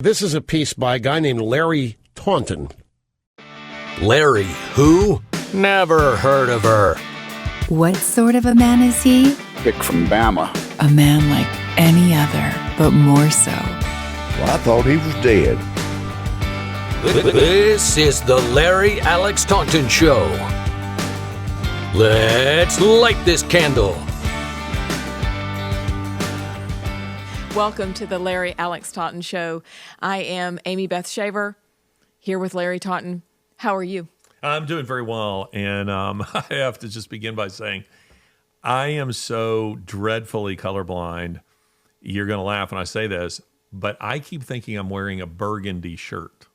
This is a piece by a guy named Larry Taunton. Larry who? Never heard of her. What sort of a man is he? Pick from Bama. A man like any other, but more so. Well, I thought he was dead. This is the Larry Alex Taunton Show. Let's light this candle. Welcome to the Larry Alex Taunton Show. I am Amy Beth Shaver, here with Larry Taunton. How are you? I'm doing very well, and I have to just begin by saying I am so dreadfully colorblind. You're going to laugh when I say this, but I keep thinking I'm wearing a burgundy shirt.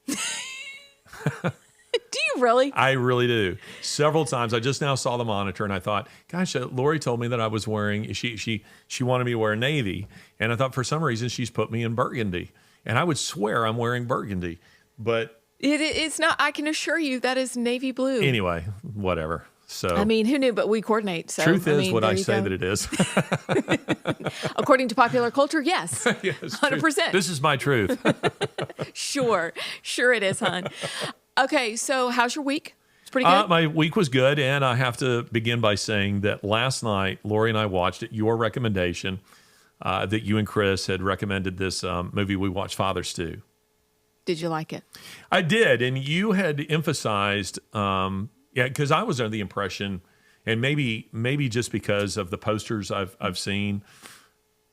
Do you really? I really do. Several times. I just now saw the monitor, and I thought, gosh, Lori told me that I was wearing, she wanted me to wear navy, and I thought for some reason she's put me in burgundy, and I would swear I'm wearing burgundy, but It's not. I can assure you that is navy blue. anyway, whatever. So I mean, who knew? But we coordinate. So truth is what there I you say go. that it is. According to popular culture, yes, Yes, 100%. This is my truth. Sure it is, hon. Okay, so how's your week? It's pretty good. My week was good, and I have to begin by saying that last night, Lori and I watched at your recommendation that you and Chris had recommended this movie we watched, Father Stew. Did you like it? I did, and you had emphasized, because I was under the impression, and maybe just because of the posters I've seen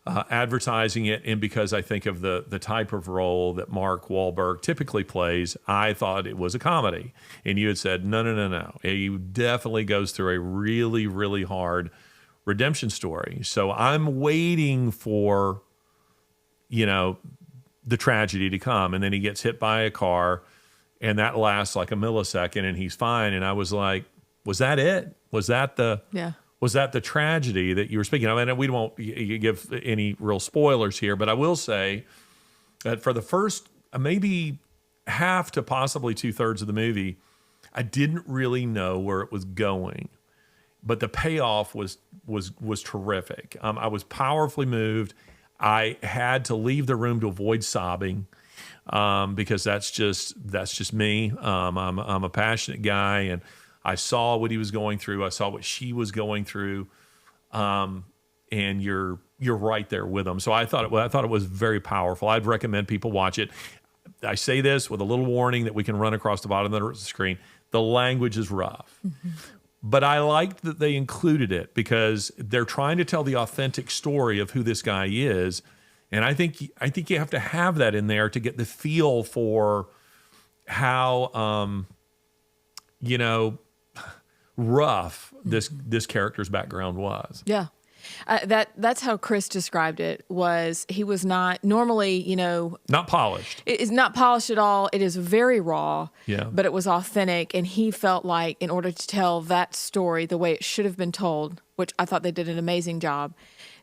advertising it, and because I think of the type of role that Mark Wahlberg typically plays, I thought it was a comedy. And you had said, no. He definitely goes through a really, really hard redemption story. So I'm waiting for, the tragedy to come. And then he gets hit by a car, and that lasts like a millisecond, and he's fine. And I was like, was that it? Was that the tragedy that you were speaking of? And we won't give any real spoilers here, but I will say that for the first maybe half to possibly 2/3 of the movie, I didn't really know where it was going, but the payoff was terrific. I was powerfully moved. I had to leave the room to avoid sobbing because that's just me. I'm a passionate guy, and I saw what he was going through. I saw what she was going through, and you're right there with him. So I thought it was very powerful. I'd recommend people watch it. I say this with a little warning that we can run across the bottom of the screen. The language is rough, but I liked that they included it because they're trying to tell the authentic story of who this guy is, and I think you have to have that in there to get the feel for how rough this character's background was. Yeah. That's how Chris described it. He was not normally, Not polished. it is not polished at all. It is very raw, Yeah. but it was authentic. And he felt like in order to tell that story the way it should have been told, which I thought they did an amazing job,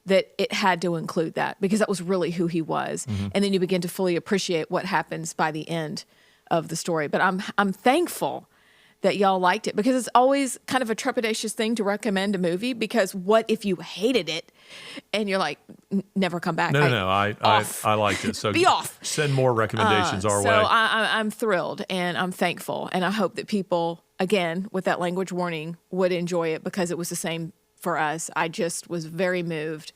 that it had to include that because that was really who he was. Mm-hmm. And then you begin to fully appreciate what happens by the end of the story. But I'm thankful that y'all liked it because it's always kind of a trepidatious thing to recommend a movie because what if you hated it and you're like, never come back? No. I liked it. So Be off. Send more recommendations our So way. I'm thrilled and I'm thankful. And I hope that people, again, with that language warning, would enjoy it because it was the same for us. I just was very moved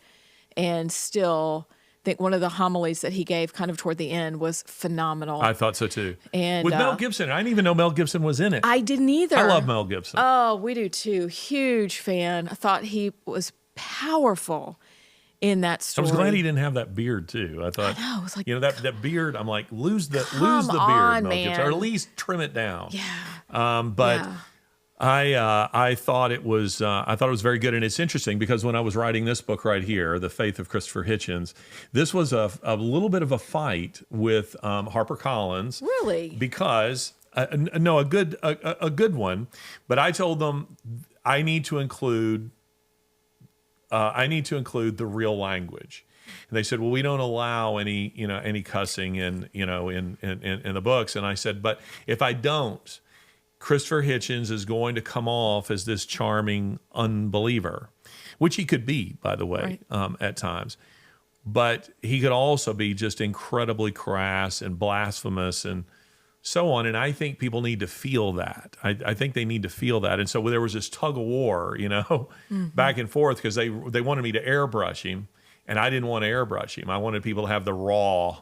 and still think one of the homilies that he gave kind of toward the end was phenomenal. I thought so too. And with Mel Gibson, I didn't even know Mel Gibson was in it. I didn't either. I love Mel Gibson. Oh, we do too. Huge fan. I thought he was powerful in that I story. was glad he didn't have that beard too. I thought, I know, it was like, that beard. I'm like, lose the Come beard, on, Mel Gibson, man. or at least trim it down. yeah. But Yeah. I thought it was very good, and it's interesting because when I was writing this book right here, The Faith of Christopher Hitchens, this was a little bit of a fight with HarperCollins. Really? Because a good one, but I told them I need to include the real language. And they said, well, we don't allow any cussing in the books. And I said, but if I don't, Christopher Hitchens is going to come off as this charming unbeliever, which he could be, by the way, at times. but he could also be just incredibly crass and blasphemous and so on. And I think people need to feel that. I think they need to feel that. And so there was this tug of war, back and forth, because they wanted me to airbrush him, and I didn't want to airbrush him. I wanted people to have the raw,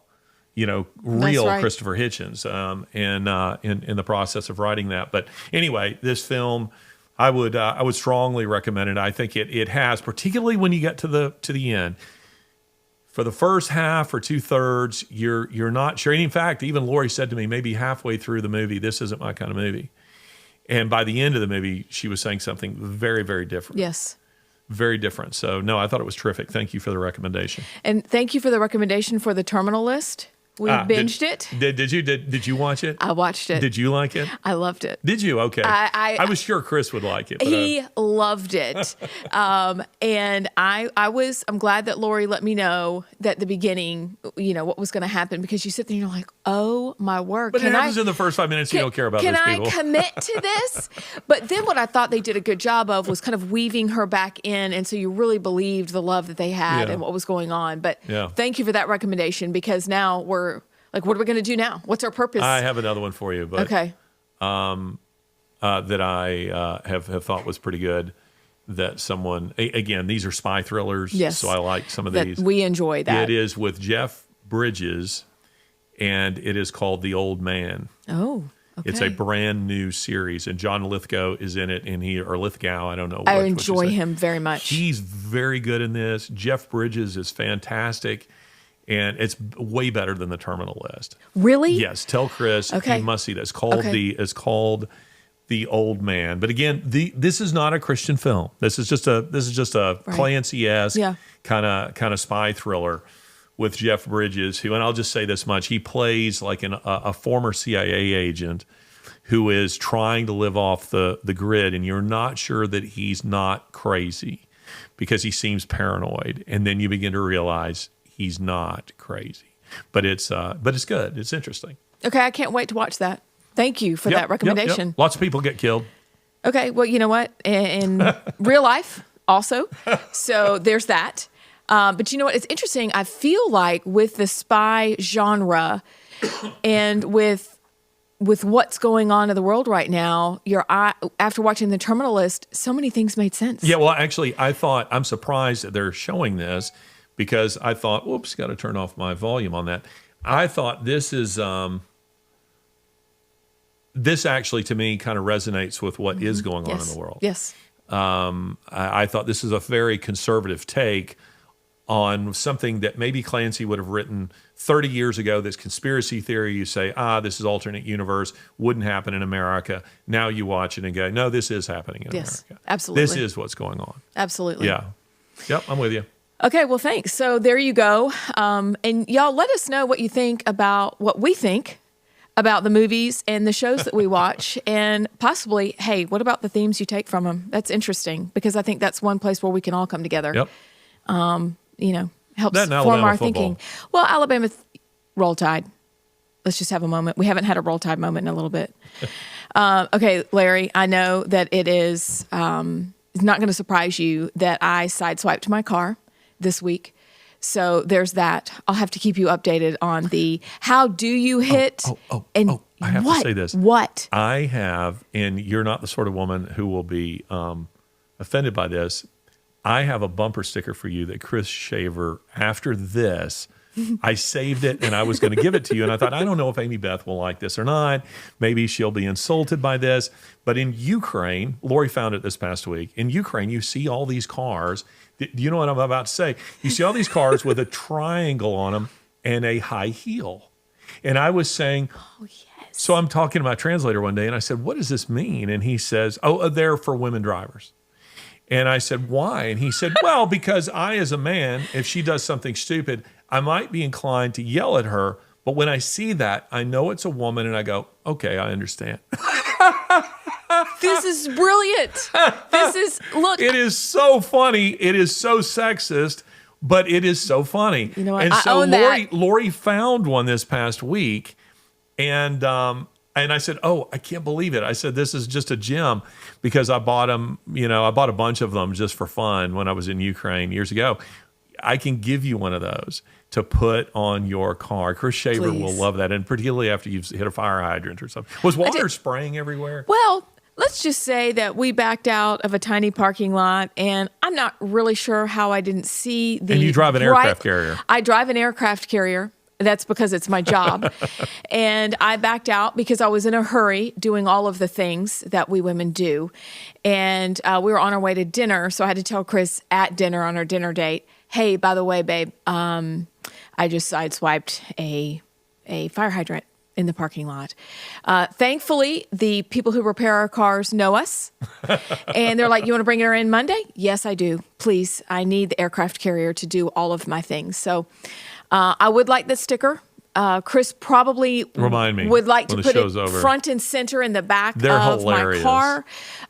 real right. Christopher Hitchens in the process of writing that. But anyway, this film, I would strongly recommend it. I think it has, particularly when you get to the end. For the first half or 2/3, you're not sure. And in fact, even Lori said to me, maybe halfway through the movie, this isn't my kind of movie. And by the end of the movie, she was saying something very, very different. Yes. Very different. So, no, I thought it was terrific. Thank you for the recommendation. And thank you for the recommendation for the Terminal List. We binged it. Did you watch it? I watched it. Did you like it? I loved it. Did you? Okay. I was sure Chris would like it. But he loved it. And I'm glad that Lori let me know that the beginning, what was going to happen, because you sit there and you're like, oh my word. But it happens in the first 5 minutes. You don't care about those people. Can I commit to this? But then what I thought they did a good job of was kind of weaving her back in. And so you really believed the love that they had and what was going on. But thank you for that recommendation, because now we're like, what are we going to do now? What's our purpose? I have another one for you. But, okay. That I have thought was pretty good. That someone, again, these are spy thrillers. Yes. So I like some of that these. We enjoy that. It is with Jeff Bridges, and it is called The Old Man. Oh, okay. It's a brand new series, and John Lithgow is in it, or Lithgow, I don't know. I enjoy him very much. He's very good in this. Jeff Bridges is fantastic, and it's way better than the Terminal List. Really? Yes. Tell Chris he must see this. It's called The Old Man. But again, this is not a Christian film. This is just a Clancy-esque kind of spy thriller with Jeff Bridges, who, and I'll just say this much, he plays like a former CIA agent who is trying to live off the grid, and you're not sure that he's not crazy because he seems paranoid, and then you begin to realize he's not crazy. But it's good. It's interesting. Okay, I can't wait to watch that. Thank you for that recommendation. Yep. Lots of people get killed. Okay, well, you know what? In real life also. So there's that. But you know what? It's interesting. I feel like with the spy genre and with what's going on in the world right now, after watching The Terminal List, so many things made sense. Yeah, well, actually, I'm surprised that they're showing this, because I thought, whoops, got to turn off my volume on that. I thought this is... this actually, to me, kind of resonates with what is going on in the world. Yes. I thought this is a very conservative take on something that maybe Clancy would have written 30 years ago. This conspiracy theory, you say, this is alternate universe, wouldn't happen in America. Now you watch it and go, no, this is happening in America. Absolutely. This is what's going on. Absolutely. Yeah. Yep, I'm with you. Okay, well, thanks. So there you go. And y'all, let us know what you think about what we think about the movies and the shows that we watch, and possibly, hey, what about the themes you take from them? That's interesting, because I think that's one place where we can all come together. Yep. Helps form our thinking. Well, Alabama, Roll Tide. Let's just have a moment. We haven't had a Roll Tide moment in a little bit. Okay, Larry, I know that it is it's not going to surprise you that I sideswiped my car this week. So there's that. I'll have to keep you updated on the how do you hit. I have to say this. What? I have, and you're not the sort of woman who will be offended by this. I have a bumper sticker for you that Chris Shaver, after this, I saved it and I was going to give it to you. And I thought, I don't know if Amy Beth will like this or not. Maybe she'll be insulted by this. But in Ukraine, Lori found it this past week. In Ukraine, you see all these cars. Do you know what I'm about to say? You see all these cars with a triangle on them and a high heel. And I was saying, oh, yes. So I'm talking to my translator one day and I said, what does this mean? And he says, they're for women drivers. And I said, why? And he said, well, because I, as a man, if she does something stupid, I might be inclined to yell at her. But when I see that, I know it's a woman and I go, okay, I understand. This is brilliant. Look. It is so funny. It is so sexist, but it is so funny. You know what? And I so own that. Lori found one this past week, and I said, oh, I can't believe it. I said, this is just a gem, because I bought them, I bought a bunch of them just for fun when I was in Ukraine years ago. I can give you one of those to put on your car. Chris Shaver Please. will love that, and particularly after you've hit a fire hydrant or something. Was water spraying everywhere? Well, let's just say that we backed out of a tiny parking lot, and I'm not really sure how I didn't see the. And you drive an aircraft carrier. I drive an aircraft carrier. That's because it's my job. And I backed out because I was in a hurry doing all of the things that we women do. And we were on our way to dinner. So I had to tell Chris at dinner on our dinner date, hey, by the way, babe, I just sideswiped a fire hydrant in the parking lot. Thankfully, the people who repair our cars know us. And they're like, you want to bring her in Monday? Yes, I do. Please, I need the aircraft carrier to do all of my things. So I would like the sticker. Chris probably Remind me would like to when the put it show's over. front and center in the back They're of hilarious. my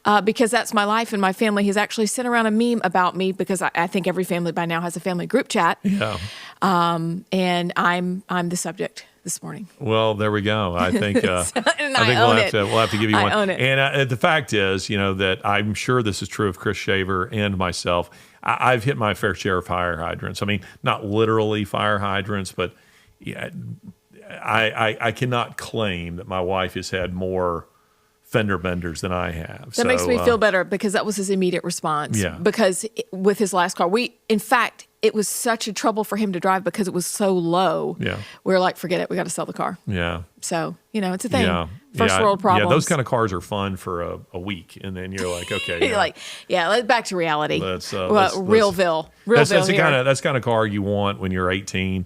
car because that's my life, and my family has actually sent around a meme about me because I think every family by now has a family group chat. Yeah. And I'm the subject this morning. Well, there we go. I think And I think I own it. we'll have to give you I one. own it. And the fact is, that I'm sure this is true of Chris Shaver and myself. I've hit my fair share of fire hydrants. I mean, not literally fire hydrants, but yeah, I cannot claim that my wife has had more fender benders than I have. That makes me feel better because that was his immediate response. Yeah. Because with his last car, in fact, it was such a trouble for him to drive because it was so low. Yeah. We were like, forget it. We got to sell the car. Yeah. So, it's a thing. Yeah. First world problems. Yeah, those kind of cars are fun for a week, and then you're like, okay. You're like, let's back to reality. Realville. That's Realville the kind of car you want when you're 18.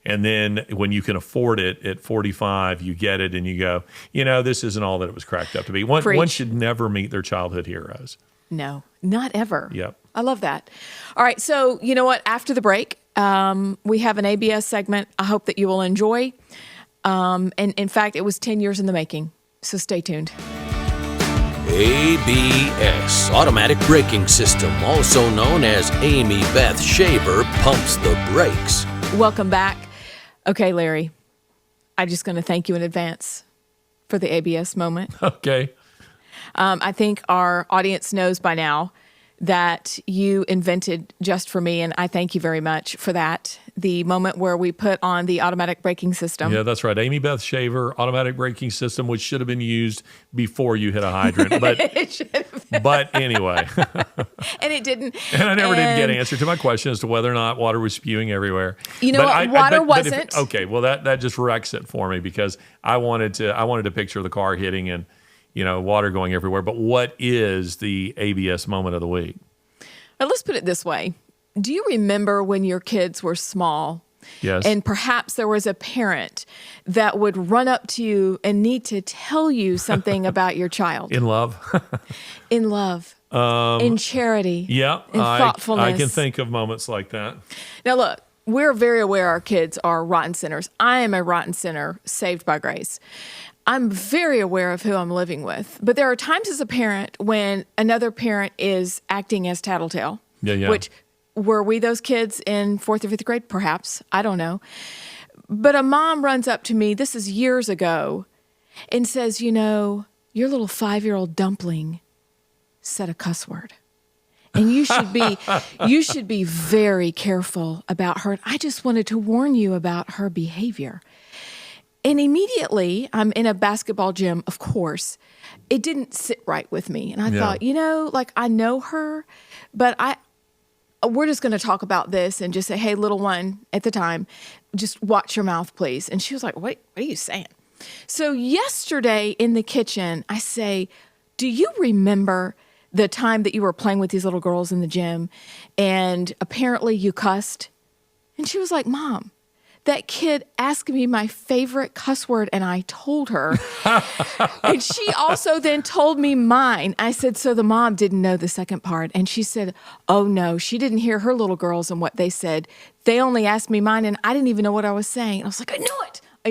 And then when you can afford it at 45, you get it and you go, this isn't all that it was cracked up to be. One should never meet their childhood heroes. No, not ever. Yep. I love that. All right. So, you know what? After the break, we have an ABS segment I hope that you will enjoy. And in fact, it was 10 years in the making. So stay tuned. ABS, Automatic Braking System, also known as Amy Beth Shaver Pumps the Brakes. Welcome back. Okay, Larry, I'm just going to thank you in advance for the ABS moment. Okay. I think our audience knows by now that you invented just for me, and I thank you very much for that. The moment where we put on the automatic braking system. Yeah, that's right. Amy Beth Shaver, automatic braking system, which should have been used before you hit a hydrant. But It should have been. But anyway. And it didn't. And I never did get an answer to my question as to whether or not water was spewing everywhere. You know what? Water wasn't. Okay, well that just wrecks it for me because I wanted to picture the car hitting and water going everywhere. But what is the ABS moment of the week? Now, let's put it this way. Do you remember when your kids were small? Yes. And perhaps there was a parent that would run up to you and need to tell you something about your child. In love. In love. In charity. Yeah. In thoughtfulness. I can think of moments like that. Now, look, we're very aware our kids are rotten sinners. I am a rotten sinner saved by grace. I'm very aware of who I'm living with. But there are times as a parent when another parent is acting as tattletale. Yeah. Which, were we those kids in 4th or 5th grade? Perhaps. I don't know. But a mom runs up to me, this is years ago, and says, your little 5-year-old dumpling said a cuss word. And you should be very careful about her. I just wanted to warn you about her behavior. And immediately, I'm in a basketball gym, of course. It didn't sit right with me. And I thought, I know her, but we're just going to talk about this and just say, hey, little one, at the time, just watch your mouth, please. And she was like, what are you saying? So yesterday in the kitchen, I say, do you remember the time that you were playing with these little girls in the gym and apparently you cussed? And she was like, Mom, that kid asked me my favorite cuss word and I told her. And she also then told me mine. I said, so the mom didn't know the second part. And she said, oh no, she didn't hear her little girls and what they said. They only asked me mine and I didn't even know what I was saying. I was like, I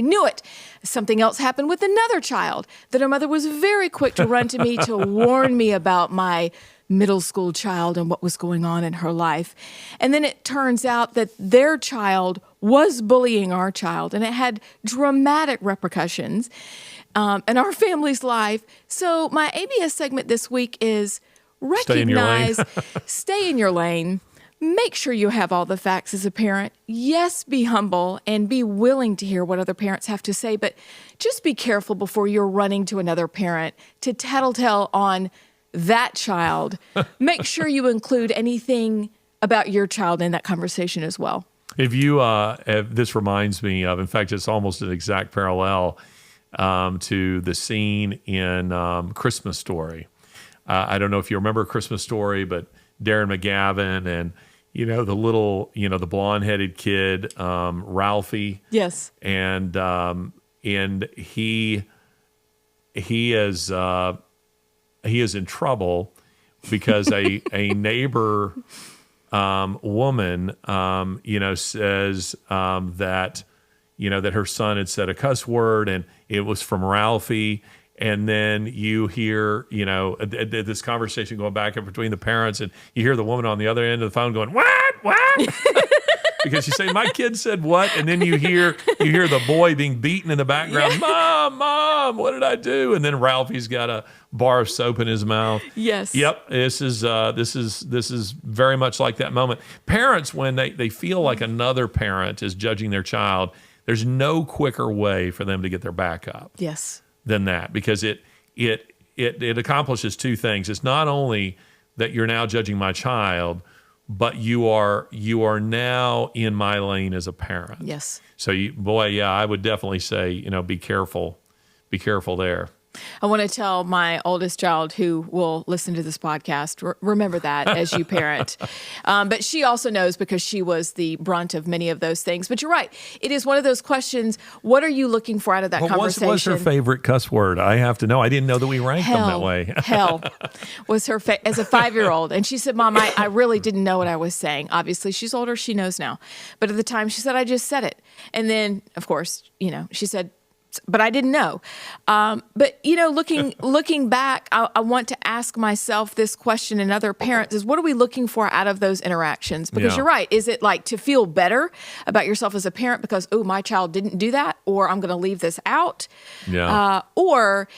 knew it. Something else happened with another child that her mother was very quick to run to me to warn me about my middle school child and what was going on in her life. And then it turns out that their child was bullying our child, and it had dramatic repercussions in our family's life. So my ABS segment this week is recognize, stay in your lane, Make sure you have all the facts as a parent. Yes, be humble and be willing to hear what other parents have to say, but just be careful before you're running to another parent to tattletale on that child. Make sure you include anything about your child in that conversation as well. If you, this reminds me of, in fact, it's almost an exact parallel to the scene in Christmas Story. I don't know if you remember Christmas Story, but Darren McGavin and the little, the blonde-headed kid, Ralphie. Yes. And he is in trouble because a neighbor woman, says that her son had said a cuss word and it was from Ralphie. And then you hear, this conversation going back and between the parents, and you hear the woman on the other end of the phone going, "What?" Because she's saying, "My kid said what?" And then you hear the boy being beaten in the background. Yeah. Mom, what did I do? And then Ralphie's got a bar of soap in his mouth. Yes. Yep. This is very much like that moment. Parents, when they feel like another parent is judging their child, there's no quicker way for them to get their back up. Yes. Than that, because it accomplishes two things. It's not only that you're now judging my child, but you are now in my lane as a parent. Yes. So I would definitely say, be careful there. I want to tell my oldest child who will listen to this podcast, remember that as you parent. But she also knows because she was the brunt of many of those things. But you're right. It is one of those questions. What are you looking for out of that conversation? What's her favorite cuss word? I have to know. I didn't know that we ranked them that way. Hell was her as a 5-year-old. And she said, "Mom, I really didn't know what I was saying." Obviously, she's older. She knows now. But at the time, she said, "I just said it." And then, of course, she said, "But I didn't know." But looking back, I want to ask myself this question, and other parents, is what are we looking for out of those interactions? Because you're right. Is it like to feel better about yourself as a parent because, oh, my child didn't do that, or I'm going to leave this out? Yeah. Or,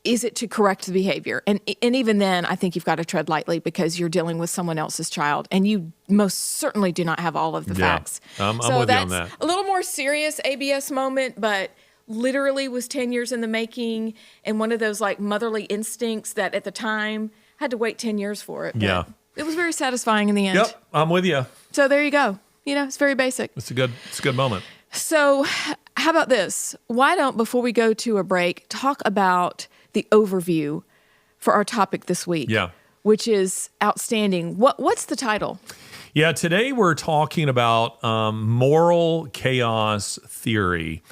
is it to correct the behavior? And even then, I think you've got to tread lightly because you're dealing with someone else's child, and you most certainly do not have all of the facts. I'm so with you on that. A little more serious ABS moment, but literally was 10 years in the making, and one of those like motherly instincts that at the time had to wait 10 years for it. Yeah. It was very satisfying in the end. Yep, I'm with you. So there you go. It's very basic. It's a good moment. So how about this? Why don't, before we go to a break, talk about the overview for our topic this week, which is outstanding. What's the title? Yeah, today we're talking about moral chaos theory,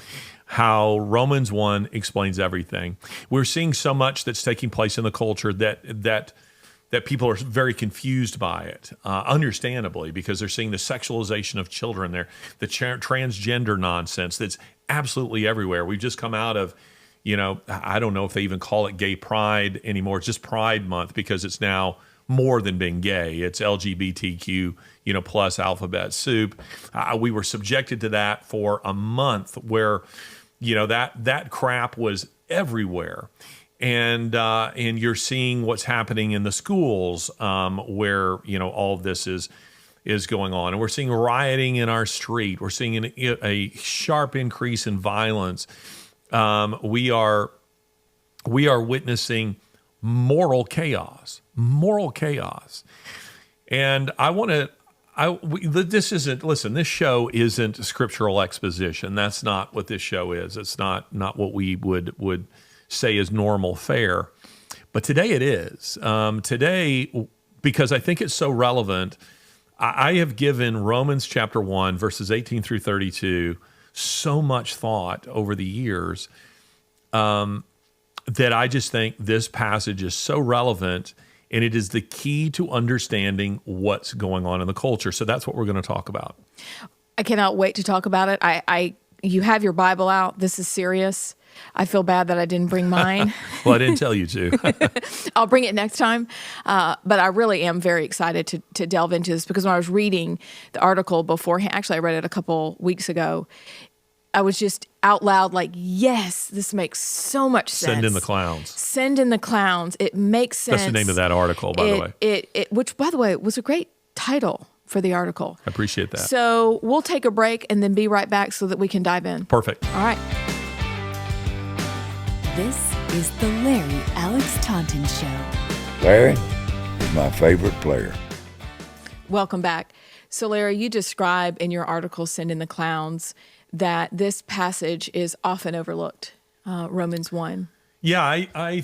how Romans 1 explains everything. We're seeing so much that's taking place in the culture that people are very confused by it, understandably, because they're seeing the sexualization of children, the transgender nonsense that's absolutely everywhere. We've just come out of, I don't know if they even call it gay pride anymore. It's just Pride Month because it's now more than being gay. It's LGBTQ, plus alphabet soup. We were subjected to that for a month where, that crap was everywhere. And you're seeing what's happening in the schools where, all of this is going on. And we're seeing rioting in our street. We're seeing a sharp increase in violence. We are witnessing moral chaos. And this show isn't scriptural exposition. That's not what this show is. It's not what we would say is normal fare. But today it is. Today, because I think it's so relevant, I have given Romans chapter 1, verses 18 through 32, so much thought over the years that I just think this passage is so relevant, and it is the key to understanding what's going on in the culture. So that's what we're going to talk about. I cannot wait to talk about it. You have your Bible out. This is serious. I feel bad that I didn't bring mine. Well, I didn't tell you to. I'll bring it next time. But I really am very excited to delve into this because when I was reading the article beforehand, actually I read it a couple weeks ago, I was just out loud like, yes, this makes so much sense. Send in the clowns. Send in the clowns. It makes sense. That's the name of that article, by the way. Which, by the way, was a great title for the article. I appreciate that. So we'll take a break and then be right back so that we can dive in. Perfect. All right. This is the Larry Alex Taunton Show. Larry is my favorite player. Welcome back. So, Larry, you describe in your article, Send in the Clowns, that this passage is often overlooked, Romans 1. Yeah, I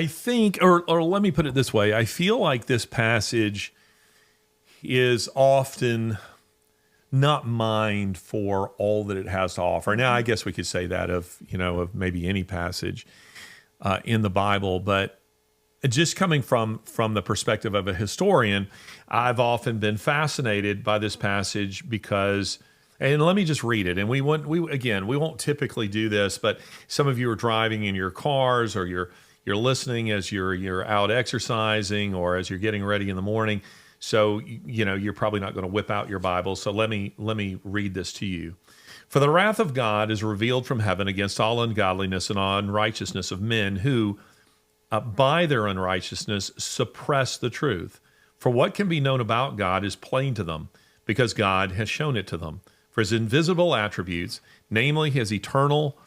think, or let me put it this way. I feel like this passage is often not mined for all that it has to offer. Now, I guess we could say that of maybe any passage in the Bible, but just coming from the perspective of a historian, I've often been fascinated by this passage because, and let me just read it. And we won't typically do this, but some of you are driving in your cars, or you're listening as you're out exercising, or as you're getting ready in the morning. So you're probably not going to whip out your Bible. So let me read this to you. For the wrath of God is revealed from heaven against all ungodliness and unrighteousness of men who, by their unrighteousness, suppress the truth. For what can be known about God is plain to them, because God has shown it to them. For his invisible attributes, namely his eternal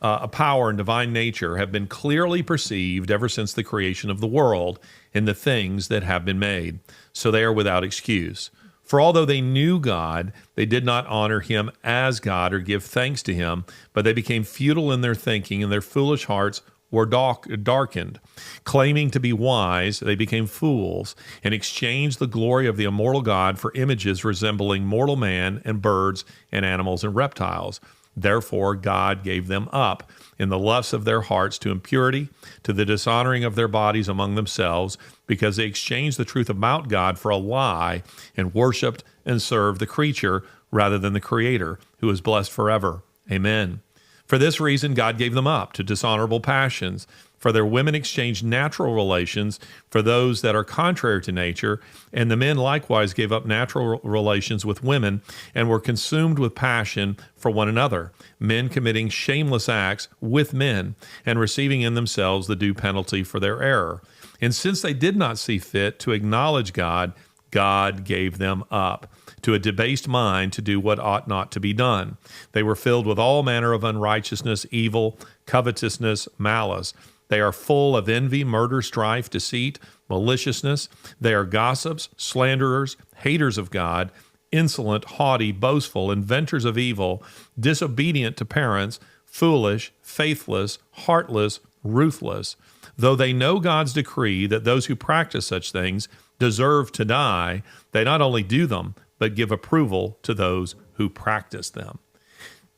power and divine nature, have been clearly perceived ever since the creation of the world in the things that have been made. So they are without excuse. For although they knew God, they did not honor him as God or give thanks to him, but they became futile in their thinking, and their foolish hearts were darkened. Claiming to be wise, they became fools and exchanged the glory of the immortal God for images resembling mortal man and birds and animals and reptiles. Therefore, God gave them up in the lusts of their hearts to impurity, to the dishonoring of their bodies among themselves, because they exchanged the truth about God for a lie and worshiped and served the creature rather than the Creator, who is blessed forever. Amen. For this reason, God gave them up to dishonorable passions. For their women exchanged natural relations for those that are contrary to nature, and the men likewise gave up natural relations with women and were consumed with passion for one another, men committing shameless acts with men and receiving in themselves the due penalty for their error. And since they did not see fit to acknowledge God, God gave them up to a debased mind to do what ought not to be done. They were filled with all manner of unrighteousness, evil, covetousness, malice. They are full of envy, murder, strife, deceit, maliciousness. They are gossips, slanderers, haters of God, insolent, haughty, boastful, inventors of evil, disobedient to parents, foolish, faithless, heartless, ruthless. Though they know God's decree that those who practice such things deserve to die, they not only do them, but give approval to those who practice them.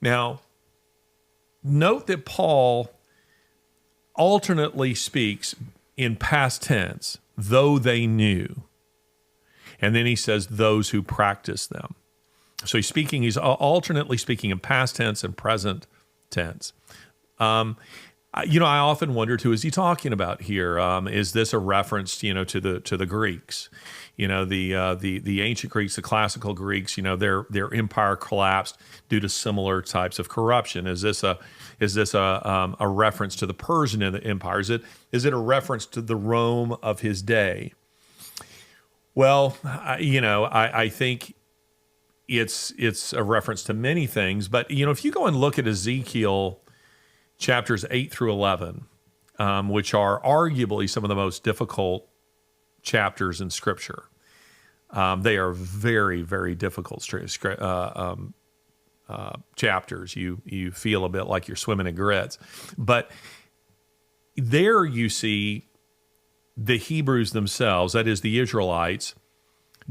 Now, note that Paul alternately speaks in past tense, though they knew. And then he says, those who practice them. So he's alternately speaking in past tense and present tense. I often wondered, who is he talking about here? Is this a reference, to the Greeks? The ancient Greeks, the classical Greeks. Their empire collapsed due to similar types of corruption. Is this a reference to the Persian Empire? Is it a reference to the Rome of his day? Well, I think it's a reference to many things. But if you go and look at Ezekiel chapters 8 through 11, which are arguably some of the most difficult chapters in Scripture. They are very, very difficult chapters. You feel a bit like you're swimming in grits. But there you see the Hebrews themselves, that is the Israelites,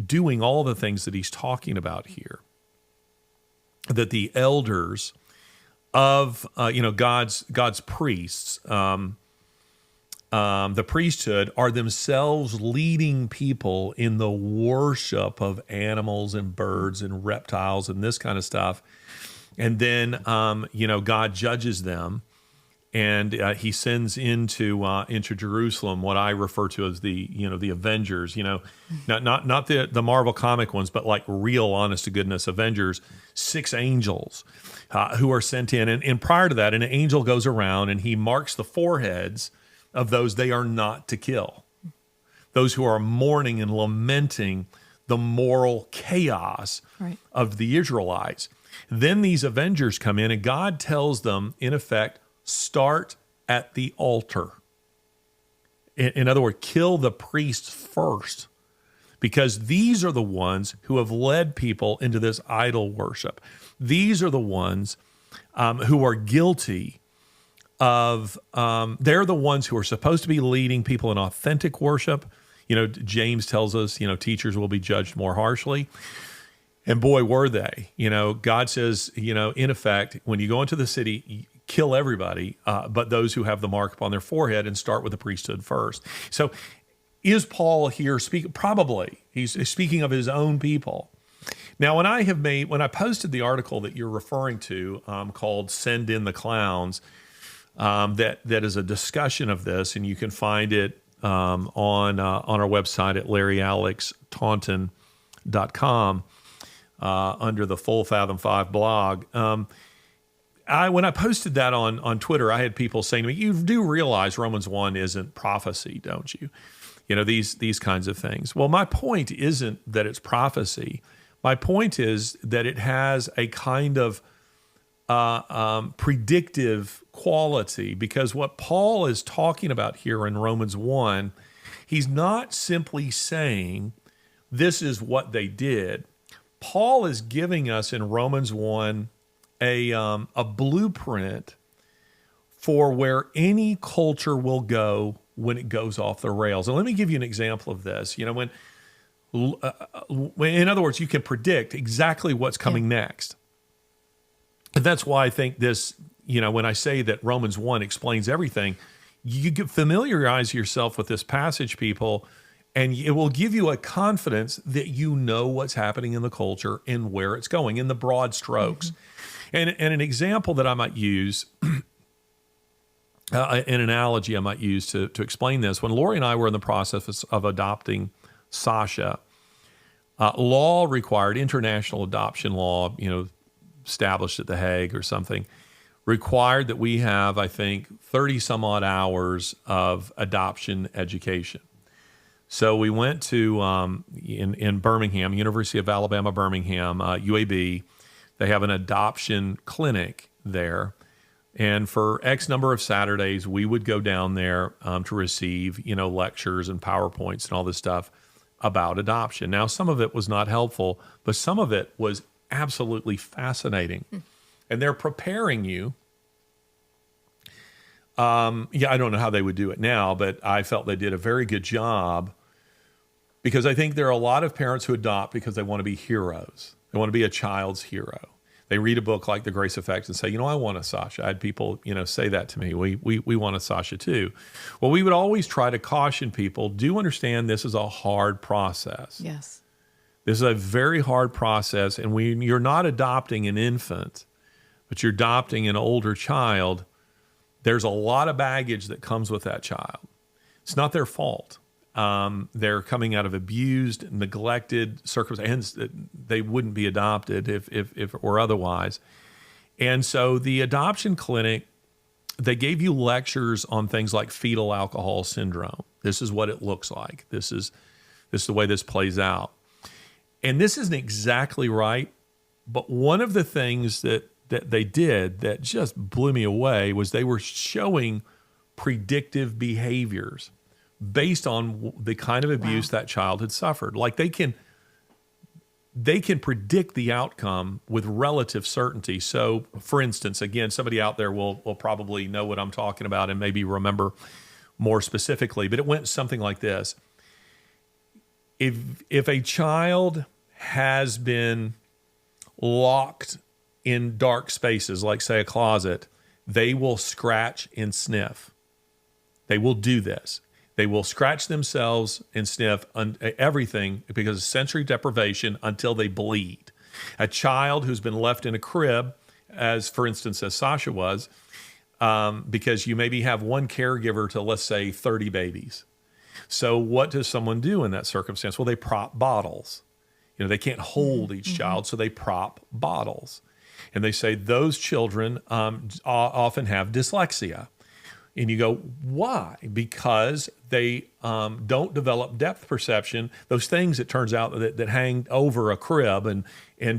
doing all the things that he's talking about here. That the elders of God's priests, the priesthood, are themselves leading people in the worship of animals and birds and reptiles and this kind of stuff. And then God judges them, and he sends into Jerusalem what I refer to as the Avengers. Not the Marvel comic ones, but like real, honest to goodness Avengers. 6 angels who are sent in, and prior to that, an angel goes around and he marks the foreheads of those they are not to kill, those who are mourning and lamenting the moral chaos of the Israelites. Then these avengers come in, and God tells them, in effect, start at the altar. In other words, kill the priests first, because these are the ones who have led people into this idol worship. These are the ones who are guilty of, they're the ones who are supposed to be leading people in authentic worship. You know, James tells us, you know, teachers will be judged more harshly. And boy, were they. You know, God says, you know, in effect, when you go into the city, kill everybody, but those who have the mark upon their forehead, and start with the priesthood first. So is Paul here speaking? Probably. He's speaking of his own people. Now, when I posted the article that you're referring to called Send in the Clowns, that is a discussion of this, and you can find it on our website at larryalextaunton.com under the Full Fathom 5 blog. When I posted that on Twitter, I had people saying to me, "You do realize Romans 1 isn't prophecy, don't you? You know, these kinds of things." Well, my point isn't that it's prophecy. My point is that it has a kind of predictive quality, because what Paul is talking about here in Romans 1, he's not simply saying this is what they did. Paul is giving us in Romans 1 a blueprint for where any culture will go when it goes off the rails. And let me give you an example of this. You know, when in other words, you can predict exactly what's coming next. And that's why I think this, you know, when I say that Romans 1 explains everything, you can familiarize yourself with this passage, people, and it will give you a confidence that you know what's happening in the culture and where it's going in the broad strokes. Mm-hmm. And an example that I might use, an analogy I might use to explain this, when Lori and I were in the process of adopting Sasha, law required, international adoption law, you know, established at The Hague or something, required that we have, I think, 30 some odd hours of adoption education. So we went to, in Birmingham, University of Alabama, Birmingham, UAB. They have an adoption clinic there. And for X number of Saturdays, we would go down there to receive, you know, lectures and PowerPoints and all this stuff about adoption. Now, some of it was not helpful, but some of it was absolutely fascinating. And they're preparing you. I don't know how they would do it now, but I felt they did a very good job, because I think there are a lot of parents who adopt because they want to be heroes. They want to be a child's hero. They read a book like The Grace Effect and say, you know, I want a Sasha. I had people, you know, say that to me. We want a Sasha too. Well, we would always try to caution people, do understand this is a hard process. Yes. This is a very hard process. And when you're not adopting an infant, but you're adopting an older child, there's a lot of baggage that comes with that child. It's not their fault. They're coming out of abused, neglected circumstances. They wouldn't be adopted if it were otherwise. And so the adoption clinic, they gave you lectures on things like fetal alcohol syndrome. This is what it looks like. This is the way this plays out. And this isn't exactly right, but one of the things that they did that just blew me away was they were showing predictive behaviors based on the kind of abuse that child had suffered. Like they can predict the outcome with relative certainty. So, for instance, again, somebody out there will probably know what I'm talking about and maybe remember more specifically, but it went something like this. If a child has been locked in dark spaces, like say a closet, they will scratch and sniff. They will do this. They will scratch themselves and sniff everything because of sensory deprivation until they bleed. A child who's been left in a crib, as for instance, as Sasha was, because you maybe have one caregiver to, let's say, 30 babies. So what does someone do in that circumstance? Well, they prop bottles. You know, they can't hold each child, so they prop bottles. And they say those children often have dyslexia. And you go, why? Because they don't develop depth perception. Those things, it turns out, that hang over a crib and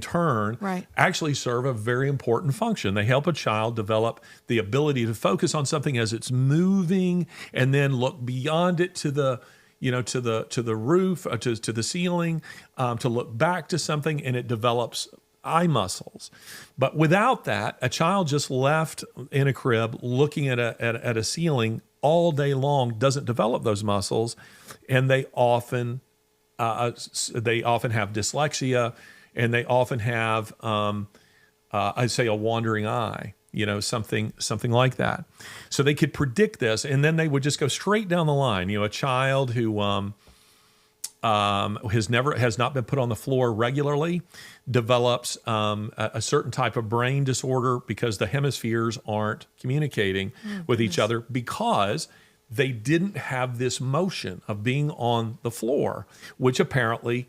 turn actually serve a very important function. They help a child develop the ability to focus on something as it's moving, and then look beyond it to the roof, to the ceiling, to look back to something, and it develops eye muscles. But without that, a child just left in a crib looking at a ceiling all day long doesn't develop those muscles, and they often have dyslexia, and they often have I'd say a wandering eye, something like that. So they could predict this, and then they would just go straight down the line. A child who has not been put on the floor regularly develops a certain type of brain disorder because the hemispheres aren't communicating with each other, because they didn't have this motion of being on the floor, which apparently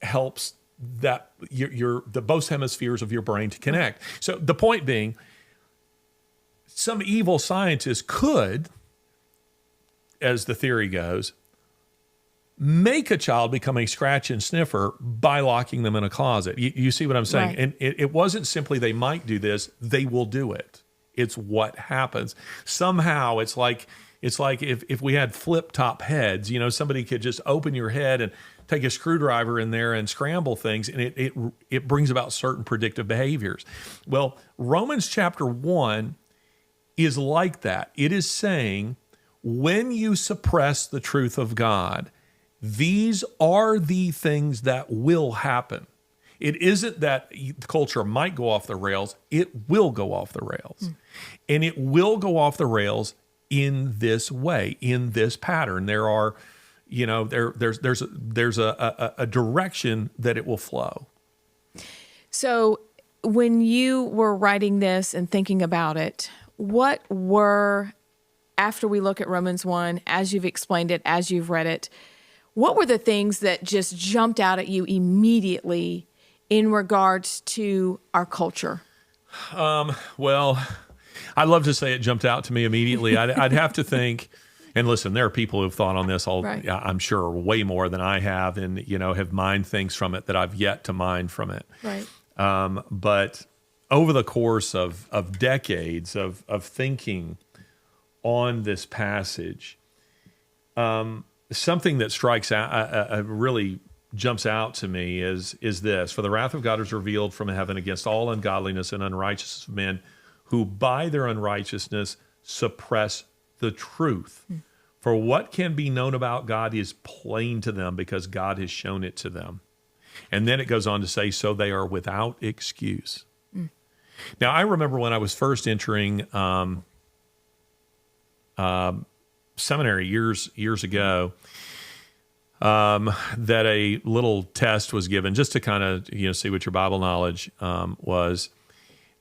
helps that the both hemispheres of your brain to connect. So the point being, some evil scientist could, as the theory goes, make a child become a scratch and sniffer by locking them in a closet. You see what I'm saying? Right. And it wasn't simply they might do this, they will do it. It's what happens. Somehow it's like if we had flip top heads, somebody could just open your head and take a screwdriver in there and scramble things, and it brings about certain predictive behaviors. Well, Romans chapter 1 is like that. It is saying, when you suppress the truth of God, these are the things that will happen. It isn't that culture might go off the rails. It will go off the rails. And it will go off the rails in this way, in this pattern. There are, there's a direction that it will flow. So when you were writing this and thinking about it, what were, after we look at Romans 1, as you've explained it, as you've read it, what were the things that just jumped out at you immediately in regards to our culture? Well, I'd love to say it jumped out to me immediately. I'd have to think, and listen, there are people who've thought on this I'm sure way more than I have, and have mined things from it that I've yet to mine from it. Right. But over the course of decades of thinking on this passage, something that strikes out, really jumps out to me is this: for the wrath of God is revealed from heaven against all ungodliness and unrighteousness of men, who by their unrighteousness suppress the truth. For what can be known about God is plain to them, because God has shown it to them. And then it goes on to say, so they are without excuse. Now, I remember when I was first entering seminary years ago, that a little test was given just to kind of see what your Bible knowledge was.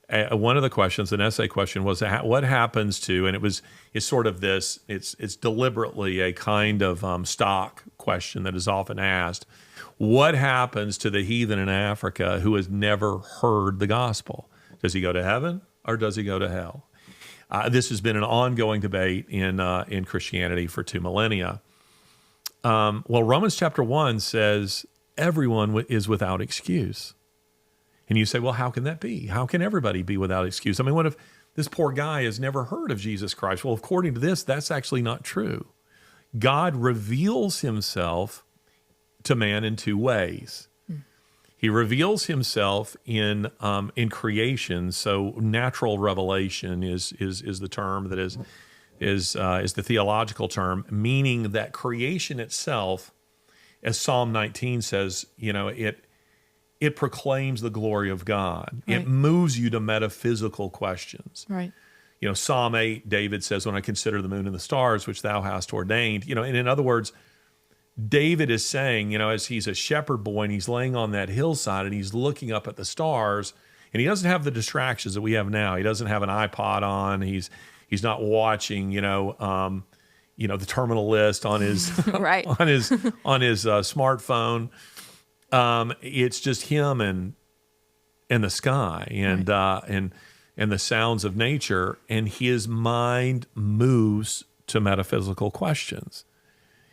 One of the questions, an essay question, was what happens to, and it's sort of this, it's deliberately a kind of stock question that is often asked. What happens to the heathen in Africa who has never heard the gospel? Does he go to heaven or does he go to hell? This has been an ongoing debate in Christianity for 2 millennia. Well, Romans chapter 1 says everyone is without excuse. And you say, well, how can that be? How can everybody be without excuse? I mean, what if this poor guy has never heard of Jesus Christ? Well, according to this, that's actually not true. God reveals himself to man in 2 ways. He reveals himself in creation. So natural revelation is the term that is the theological term, meaning that creation itself, as Psalm 19 says, it proclaims the glory of God. Right. It moves you to metaphysical questions. Right. Psalm 8, David says, when I consider the moon and the stars, which thou hast ordained, and in other words, David is saying, as he's a shepherd boy and he's laying on that hillside and he's looking up at the stars, and he doesn't have the distractions that we have now. He doesn't have an iPod on. He's not watching, the terminal list on his right. on his smartphone. It's just him and the sky, and and the sounds of nature, and his mind moves to metaphysical questions.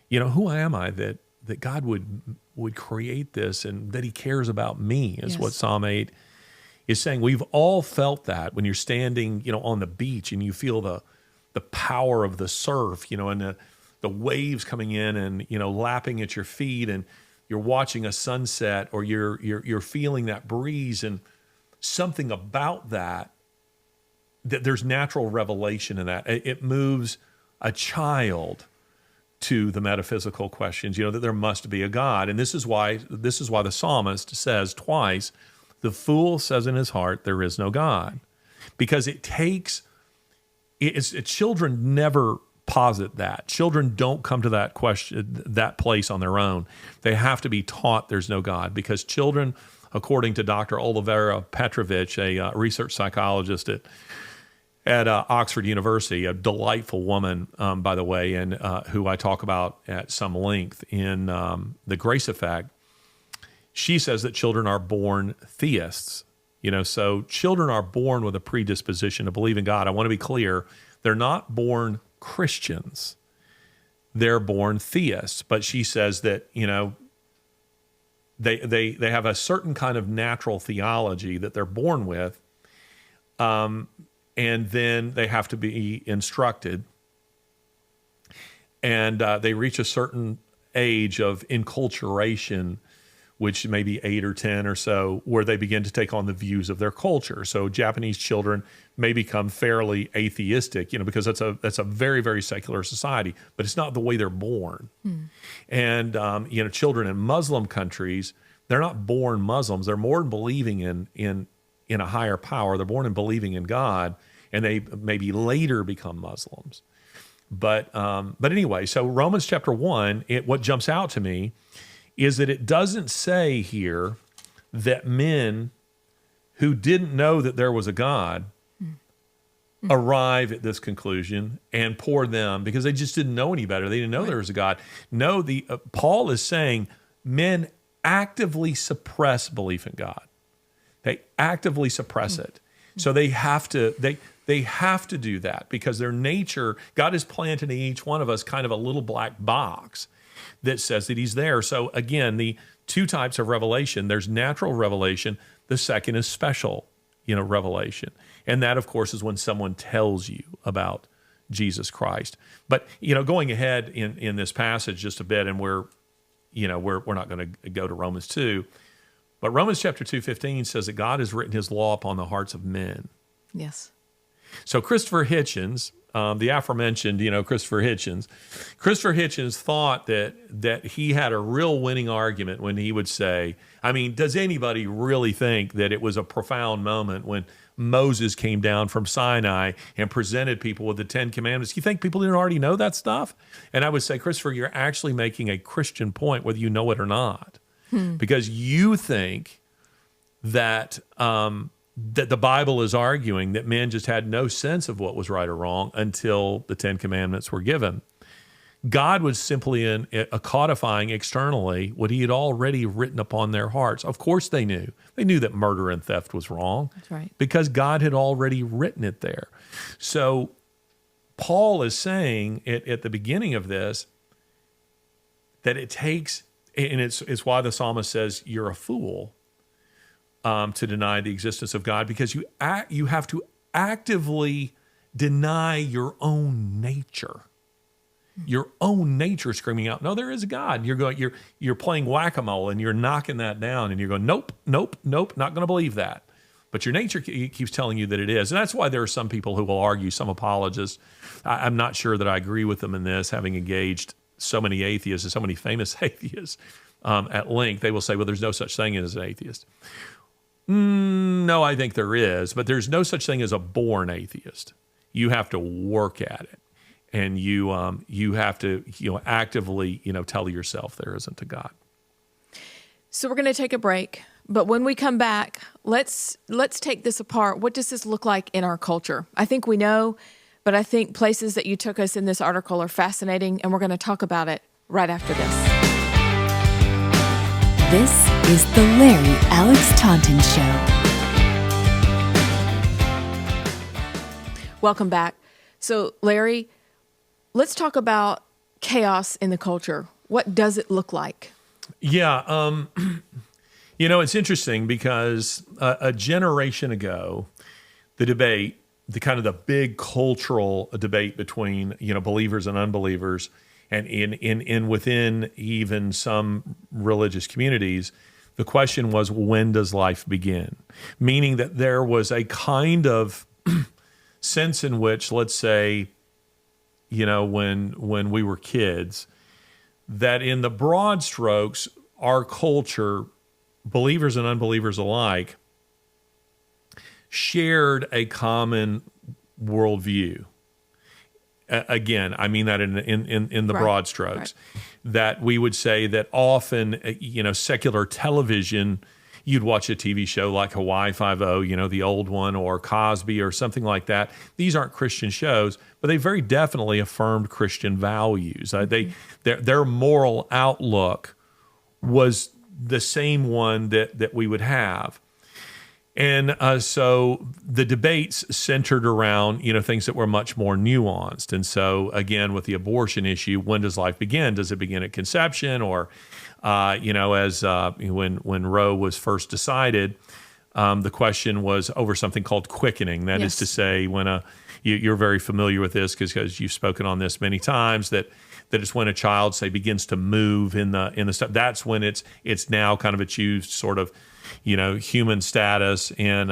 Who am I that God would create this, and that he cares about me, is what Psalm 8 is saying. We've all felt that when you're standing, on the beach and you feel the power of the surf, and the waves coming in and, lapping at your feet, and you're watching a sunset, or you're feeling that breeze, and something about that there's natural revelation in that. It moves a child to the metaphysical questions, that there must be a God. And this is why the psalmist says twice, the fool says in his heart, there is no God. Because children never posit that. Children don't come to that question, that place on their own. They have to be taught there's no God, because children, according to Dr. Olivera Petrovich, a research psychologist at Oxford University, a delightful woman, by the way, and who I talk about at some length in The Grace Effect, she says that children are born theists. So children are born with a predisposition to believe in God. I want to be clear, they're not born Christians. They're born theists. But she says that, they have a certain kind of natural theology that they're born with, and then they have to be instructed, and they reach a certain age of enculturation, which may be 8 or 10 or so, where they begin to take on the views of their culture. So Japanese children may become fairly atheistic, because that's a very, very secular society, but it's not the way they're born. And children in Muslim countries, they're not born Muslims. They're born believing in a higher power. They're born in believing in God, and they maybe later become Muslims. But anyway, so Romans chapter 1, what jumps out to me is that it doesn't say here that men who didn't know that there was a God arrive at this conclusion, and poor them, because they just didn't know any better. They didn't know there was a God. No, Paul is saying men actively suppress belief in God. They actively suppress it. So they have to do that, because their nature, God has planted in each one of us kind of a little black box that says that he's there. So again, the two types of revelation, there's natural revelation. The second is special, revelation. And that, of course, is when someone tells you about Jesus Christ. But, going ahead in this passage just a bit, and we're not going to go to Romans 2, but Romans chapter 2:15 says that God has written his law upon the hearts of men. Yes. So Christopher Hitchens, the aforementioned, Christopher Hitchens thought that he had a real winning argument when he would say, does anybody really think that it was a profound moment when Moses came down from Sinai and presented people with the 10 Commandments? You think people didn't already know that stuff? And I would say, Christopher, you're actually making a Christian point, whether you know it or not, because you think that that the Bible is arguing that men just had no sense of what was right or wrong until the 10 Commandments were given. God was simply codifying externally what he had already written upon their hearts. Of course they knew. They knew that murder and theft was wrong. That's right. Because God had already written it there. So Paul is saying at the beginning of this that it takes, and it's why the psalmist says you're a fool, to deny the existence of God, because you have to actively deny your own nature. Your own nature screaming out, no, there is a God. You're playing whack-a-mole and you're knocking that down, and you're going, nope, not going to believe that. But your nature keeps telling you that it is. And that's why there are some people who will argue, some apologists. I'm not sure that I agree with them in this, having engaged so many atheists and so many famous atheists at length. They will say, well, there's no such thing as an atheist. No, I think there is, but there's no such thing as a born atheist. You have to work at it, and you have to actively tell yourself there isn't a God. So we're going to take a break, but when we come back, let's take this apart. What does this look like in our culture? I think we know, but I think places that you took us in this article are fascinating, and we're going to talk about it right after this. This is the Larry Alex Taunton Show. Welcome back. So, Larry, let's talk about chaos in the culture. What does it look like? Yeah. It's interesting because a generation ago, the debate, the kind of the big cultural debate between, believers and unbelievers, and in within even some religious communities, the question was, when does life begin? Meaning that there was a kind of sense in which, let's say, when we were kids, that in the broad strokes, our culture, believers and unbelievers alike, shared a common worldview. Again, I mean that in the broad strokes, that we would say that often, secular television, you'd watch a TV show like Hawaii Five-0, the old one, or Cosby or something like that. These aren't Christian shows, but they very definitely affirmed Christian values. Their moral outlook was the same one that we would have. And so the debates centered around, things that were much more nuanced. And so, again, with the abortion issue, when does life begin? Does it begin at conception? Or, as when Roe was first decided, the question was over something called quickening. That is to say, when you're very familiar with this because you've spoken on this many times, that it's when a child, say, begins to move in the stuff. That's when it's now kind of achieved sort of, human status, and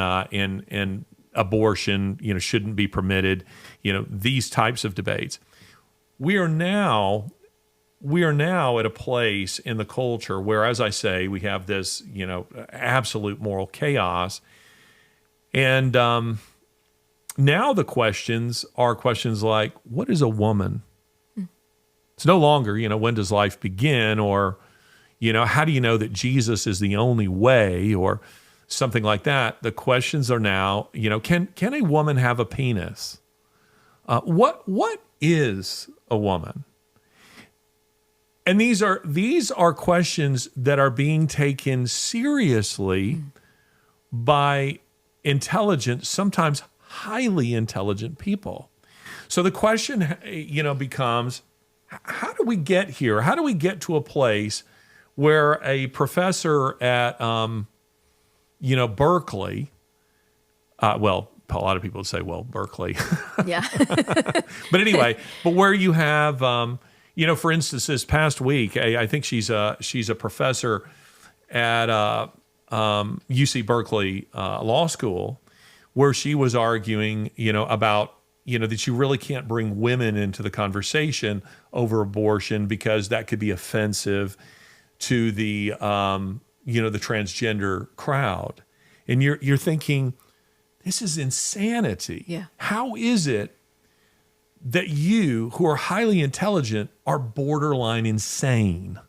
abortion, shouldn't be permitted. These types of debates. We are now at a place in the culture where, as I say, we have this, absolute moral chaos, and now the questions are questions like, what is a woman? It's no longer, when does life begin, or how do you know that Jesus is the only way, or something like that? The questions are now, can a woman have a penis? What is a woman? And these are questions that are being taken seriously by intelligent, sometimes highly intelligent people. So the question, becomes, how do we get here? How do we get to a place where a professor at, Berkeley, a lot of people would say, Berkeley. Yeah. But anyway, where you have, for instance, this past week, I think she's a professor at UC Berkeley Law School, where she was arguing, about, that you really can't bring women into the conversation over abortion because that could be offensive to the the transgender crowd. And you're thinking, this is insanity. Yeah. How is it that you, who are highly intelligent, are borderline insane?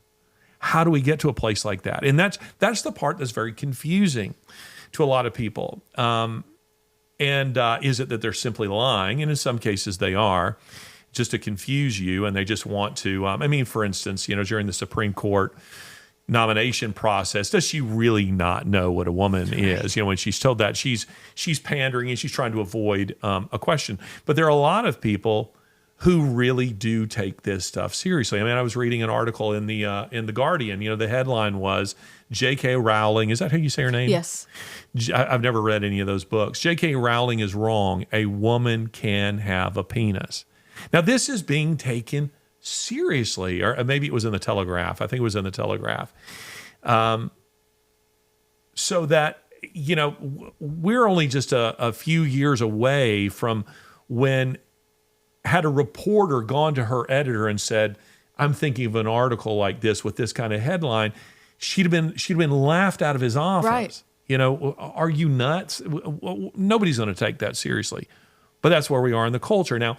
How do we get to a place like that? And that's the part that's very confusing to a lot of people. Is it that they're simply lying? And in some cases they are, just to confuse you, and they just want to, for instance, during the Supreme Court nomination process, does she really not know what a woman is? When she's told that, she's pandering and she's trying to avoid a question. But there are a lot of people who really do take this stuff seriously. I was reading an article in the Guardian. The headline was J.K. Rowling. Is that how you say her name? Yes. I've never read any of those books. J.K. Rowling is wrong. A woman can have a penis. Now, this is being taken seriously, or maybe it was in the Telegraph. I think it was in the Telegraph. So that, we're only just a few years away from when, had a reporter gone to her editor and said, I'm thinking of an article like this with this kind of headline, she'd have been laughed out of his office. Right. Are you nuts? Nobody's going to take that seriously. But that's where we are in the culture. Now,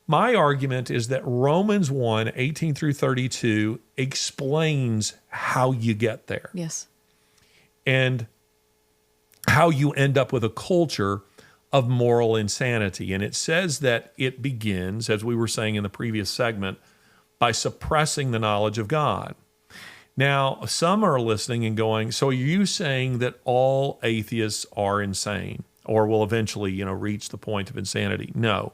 my argument is that Romans 1, 18 through 32 explains how you get there. Yes. And how you end up with a culture of moral insanity. And it says that it begins, as we were saying in the previous segment, by suppressing the knowledge of God. Now, some are listening and going, so are you saying that all atheists are insane? or will eventually, reach the point of insanity. No,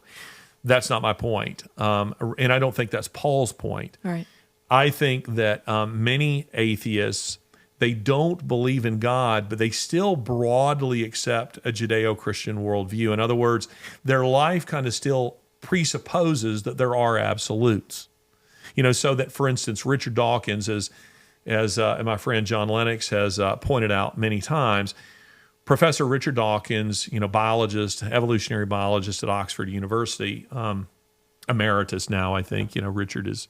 that's not my point. And I don't think that's Paul's point. Right. I think that many atheists, they don't believe in God, but they still broadly accept a Judeo-Christian worldview. In other words, their life kind of still presupposes that there are absolutes. So that, for instance, Richard Dawkins, as my friend John Lennox has pointed out many times, Professor Richard Dawkins, biologist, evolutionary biologist at Oxford University, emeritus now, I think. Richard is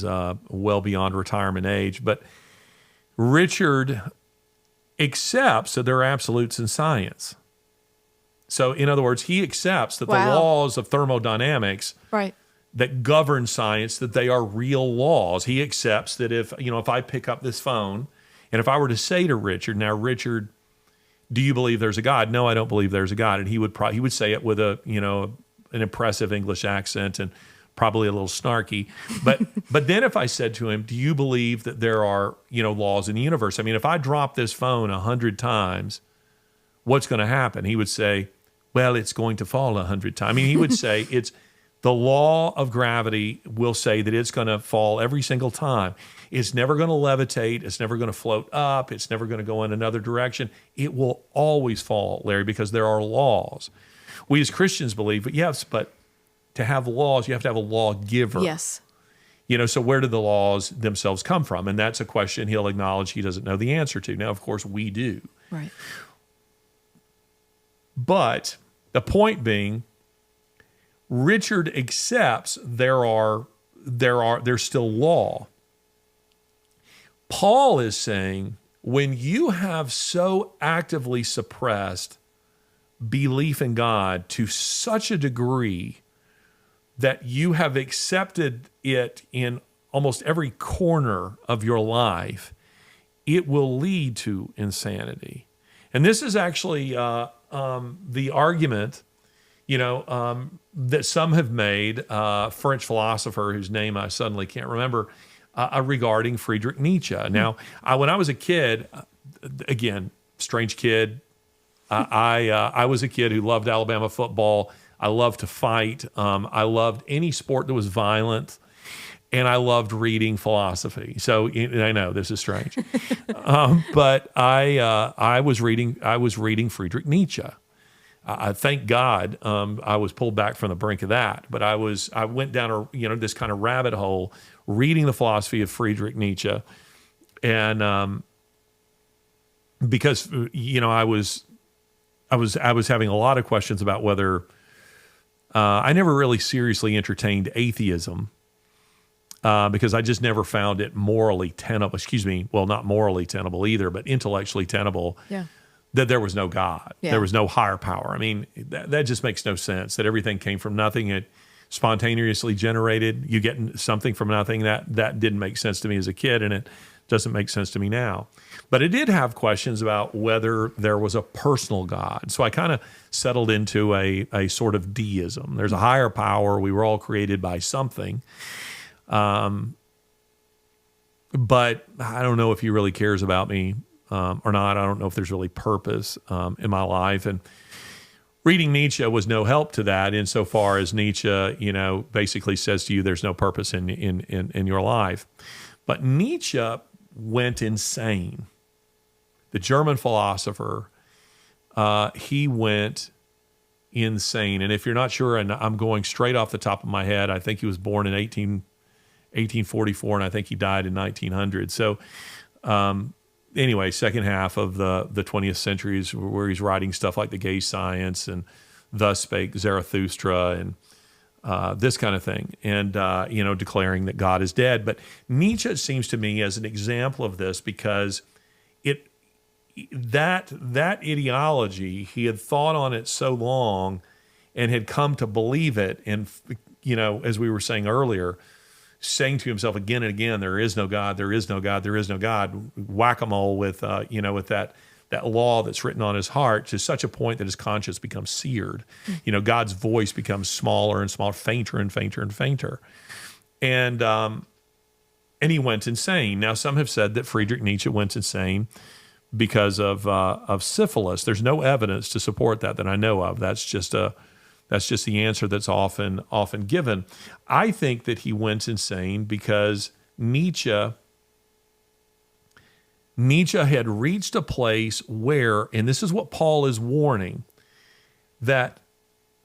well beyond retirement age, but Richard accepts that there are absolutes in science. So, in other words, he accepts that the laws of thermodynamics that govern science, that they are real laws. He accepts that if I pick up this phone and if I were to say to Richard, now, Richard, do you believe there's a God? No, I don't believe there's a God. And he would say it with an impressive English accent and probably a little snarky. But then if I said to him, do you believe that there are, laws in the universe? I mean, if I drop this phone 100 times, what's going to happen? He would say, well, it's going to fall 100 times. I mean, he would say it's the law of gravity will say that it's going to fall every single time. It's never going to levitate. It's never going to float up. It's never going to go in another direction. It will always fall, Larry, because there are laws. We as Christians believe, but to have laws, you have to have a lawgiver. Yes. So where do the laws themselves come from? And that's a question he'll acknowledge he doesn't know the answer to. Now, of course, we do. Right. But the point being, Richard accepts there's still law. Paul is saying, when you have so actively suppressed belief in God to such a degree that you have accepted it in almost every corner of your life, it will lead to insanity. And this is actually the argument, that some have made, French philosopher whose name I suddenly can't remember, regarding Friedrich Nietzsche. Now, when I was a kid, again, strange kid, I was a kid who loved Alabama football. I loved to fight. I loved any sport that was violent, and I loved reading philosophy. So I know this is strange, but I was reading Friedrich Nietzsche. I thank God I was pulled back from the brink of that, but I went down this kind of rabbit hole reading the philosophy of Friedrich Nietzsche, and because I was having a lot of questions about whether I never really seriously entertained atheism because I just never found it morally tenable. Well, not morally tenable either, but intellectually tenable. Yeah. That there was no God. Yeah. There was no higher power. I mean, that just makes no sense, that everything came from nothing. It spontaneously generated. You get something from nothing. That didn't make sense to me as a kid, and it doesn't make sense to me now. But it did have questions about whether there was a personal God. So I kind of settled into a sort of deism. There's a higher power. We were all created by something. But I don't know if he really cares about me or not. I don't know if there's really purpose in my life. And reading Nietzsche was no help to that, insofar as Nietzsche, basically says to you there's no purpose in your life. But Nietzsche went insane. The German philosopher, he went insane. And if you're not sure, and I'm going straight off the top of my head, I think he was born in 1844, and I think he died in 1900. So anyway, second half of the 20th century is where he's writing stuff like The Gay Science and Thus Spake Zarathustra and this kind of thing, and declaring that God is dead. But Nietzsche seems to me as an example of this, because that ideology, he had thought on it so long and had come to believe it, and as we were saying earlier, saying to himself again and again, there is no God, there is no God, there is no God, whack-a-mole with that law that's written on his heart, to such a point that his conscience becomes seared. God's voice becomes smaller and smaller, fainter and fainter and fainter. And he went insane. Now, some have said that Friedrich Nietzsche went insane of syphilis. There's no evidence to support that I know of. That's just the answer that's often given. I think that he went insane because Nietzsche had reached a place where, and this is what Paul is warning, that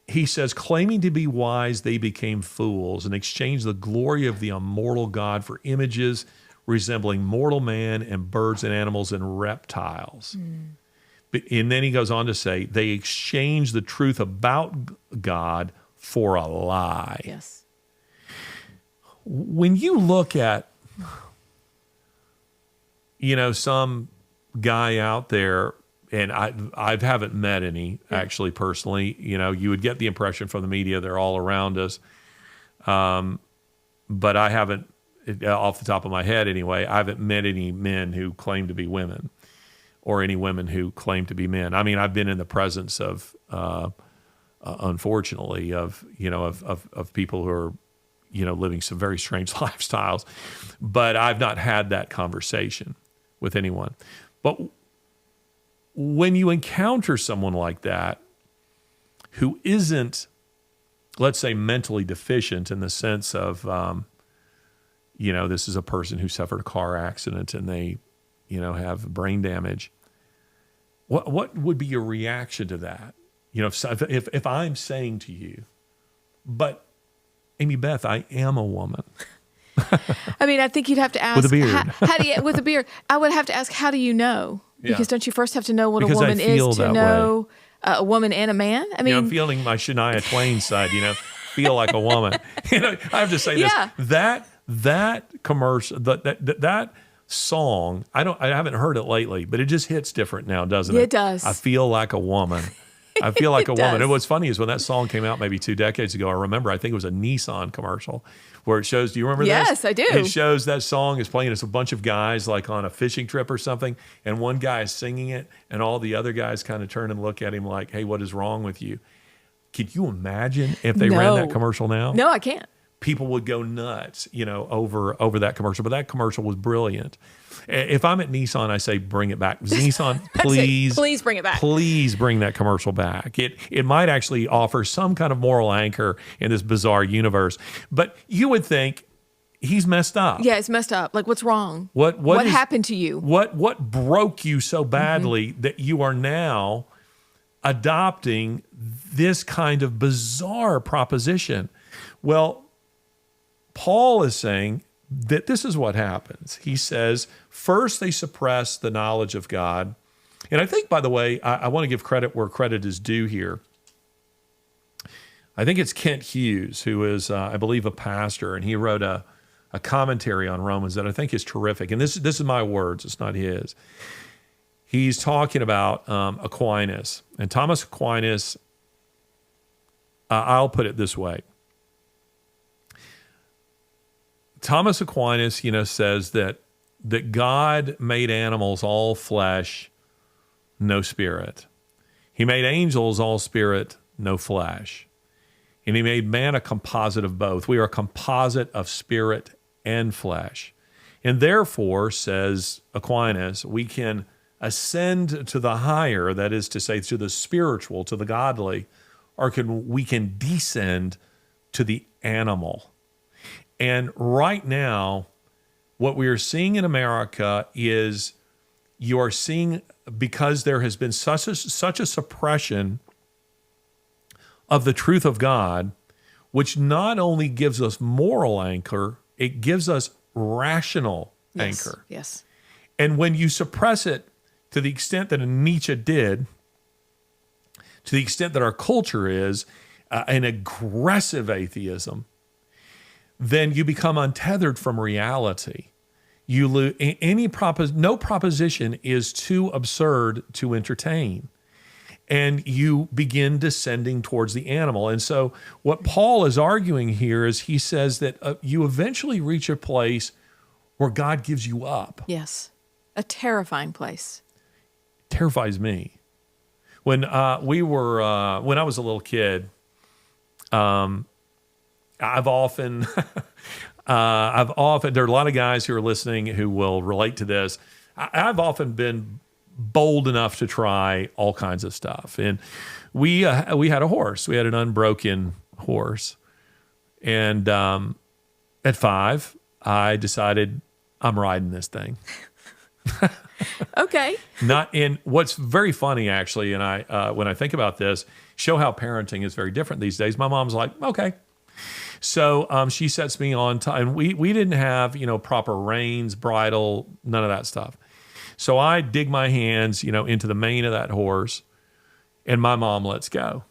he says, claiming to be wise, they became fools and exchanged the glory of the immortal God for images resembling mortal man and birds and animals and reptiles. And then he goes on to say, they exchanged the truth about God for a lie. Yes. When you look at, some guy out there, and I haven't met any actually personally, you would get the impression from the media they're all around us. But I haven't, off the top of my head anyway, I haven't met any men who claim to be women or any women who claim to be men. I mean, I've been in the presence of, unfortunately, of people who are, living some very strange lifestyles, but I've not had that conversation with anyone. But when you encounter someone like that who isn't, let's say, mentally deficient in the sense of, this is a person who suffered a car accident and they, have brain damage. What would be your reaction to that? If I'm saying to you, but Amy Beth, I am a woman. I mean, I think you'd have to ask with a beard. How do you, with a beard. I would have to ask, how do you know? Because don't you first have to know what Because a woman I feel is to that know a woman and a man? I mean, I'm feeling my Shania Twain side. Feel like a woman. I have to say Yeah. this. That commercial, that song. I haven't heard it lately, but it just hits different now, doesn't it? It does. I feel like a woman. I feel like a woman. does. And what's funny is when that song came out maybe 2 decades ago, I remember, I think it was a Nissan commercial where it shows, do you remember this? Yes, I do. It shows that song is playing. It's a bunch of guys like on a fishing trip or something, and one guy is singing it, and all the other guys kind of turn and look at him like, hey, what is wrong with you? Could you imagine if they ran that commercial now? No, I can't. People would go nuts, over that commercial. But that commercial was brilliant. If I'm at Nissan, I say, bring it back. Nissan, Please bring it back. Please bring that commercial back. It might actually offer some kind of moral anchor in this bizarre universe. But you would think he's messed up. Yeah, it's messed up. Like, what's wrong? What happened to you? What broke you so badly that you are now adopting this kind of bizarre proposition? Well, Paul is saying that this is what happens. He says, first they suppress the knowledge of God. And I think, by the way, I want to give credit where credit is due here. I think it's Kent Hughes, who is, I believe, a pastor, and he wrote a commentary on Romans that I think is terrific. And this is my words, it's not his. He's talking about Aquinas. And Thomas Aquinas, I'll put it this way. Thomas Aquinas, says that God made animals all flesh, no spirit. He made angels all spirit, no flesh. And he made man a composite of both. We are a composite of spirit and flesh. And therefore, says Aquinas, we can ascend to the higher, that is to say, to the spiritual, to the godly, or we can descend to the animal. And right now, what we are seeing in America is you are seeing, because there has been such a suppression of the truth of God, which not only gives us moral anchor, it gives us rational anchor. Yes. And when you suppress it to the extent that Nietzsche did, to the extent that our culture is an aggressive atheism, then you become untethered from reality. You lose no proposition is too absurd to entertain, and you begin descending towards the animal. And so, what Paul is arguing here is he says that you eventually reach a place where God gives you up. Yes, a terrifying place. Terrifies me. When I was a little kid, I've often, there are a lot of guys who are listening who will relate to this. I've often been bold enough to try all kinds of stuff. And we had a horse. We had an unbroken horse. And at 5, I decided I'm riding this thing. Okay. And what's very funny, actually, and I when I think about this, show how parenting is very different these days. My mom's like, okay. So she sets me on time. We didn't have, proper reins, bridle, none of that stuff. So I dig my hands, into the mane of that horse, and my mom lets go.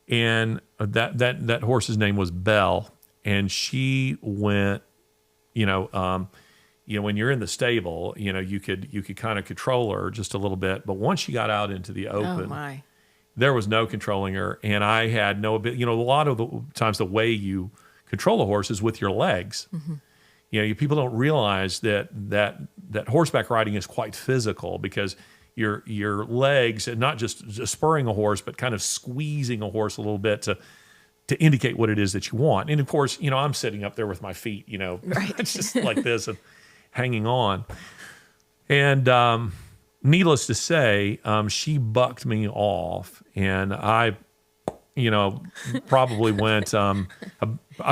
And that horse's name was Belle, and she went, when you're in the stable, you could kind of control her just a little bit, but once she got out into the open, there was no controlling her, and I had no ability. A lot of the times the way you control a horse is with your legs. Mm-hmm. People don't realize that horseback riding is quite physical because your legs, and not just spurring a horse, but kind of squeezing a horse a little bit to indicate what it is that you want. And of course, I'm sitting up there with my feet, right. It's just like this and hanging on. And needless to say, she bucked me off, and I, probably went. I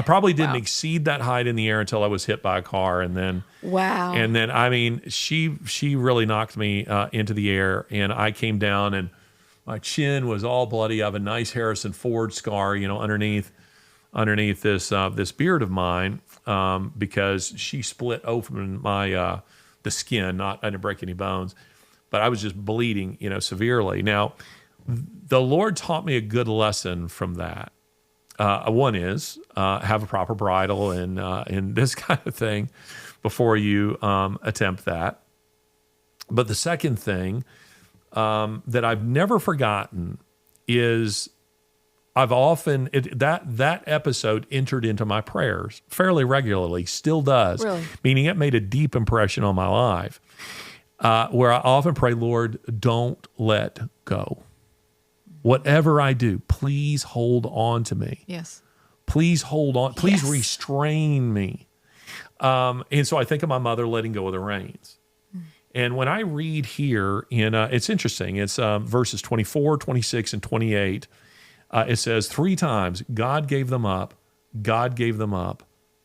probably didn't exceed that height in the air until I was hit by a car, and then I mean, she really knocked me into the air, and I came down, and my chin was all bloody. I have a nice Harrison Ford scar, underneath this beard of mine, because she split open my the skin. I didn't break any bones, but I was just bleeding, severely. Now, the Lord taught me a good lesson from that. One is have a proper bridle and this kind of thing before you attempt that. But the second thing that I've never forgotten is I've often that episode entered into my prayers fairly regularly, still does. Really? Meaning it made a deep impression on my life. Where I often pray, Lord, don't let go. Whatever I do, please hold on to me. Yes. Please hold on. Please Yes. restrain me. And so I think of my mother letting go of the reins. And when I read here it's interesting. It's verses 24, 26, and 28. It says 3 times, God gave them up, God gave them up,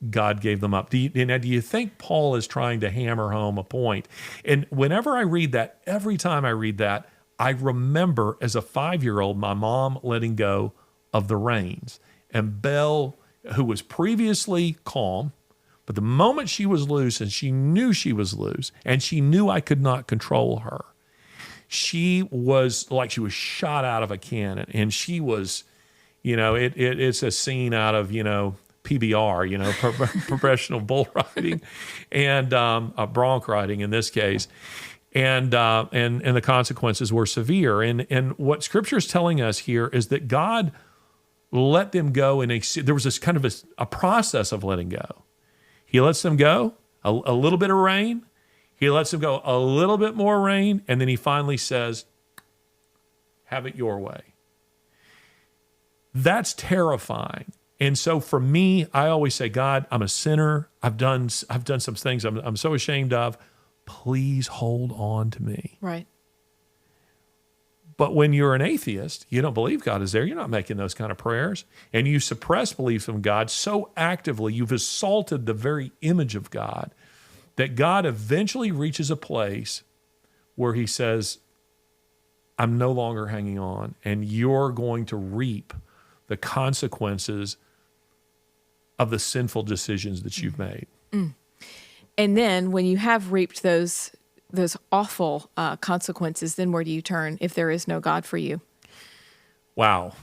God gave them up. Do you think Paul is trying to hammer home a point? And whenever I read that, every time I read that, I remember as a 5-year-old, my mom letting go of the reins. And Belle, who was previously calm, but the moment she was loose, and she knew she was loose, and she knew I could not control her, she was like she was shot out of a cannon. And she was, it's a scene out of, PBR, professional bull riding, and bronc riding in this case. And the consequences were severe. And what Scripture is telling us here is that God let them go, and there was this kind of a process of letting go. He lets them go, a little bit of rain. He lets them go a little bit more rain, and then he finally says, have it your way. That's terrifying. And so for me, I always say, God, I'm a sinner. I've done some things I'm so ashamed of. Please hold on to me. Right. But when you're an atheist, you don't believe God is there. You're not making those kind of prayers. And you suppress belief in God so actively, you've assaulted the very image of God, that God eventually reaches a place where he says, I'm no longer hanging on, and you're going to reap the consequences of the sinful decisions that you've made. Mm. And then when you have reaped those awful consequences, then where do you turn if there is no God for you? Wow.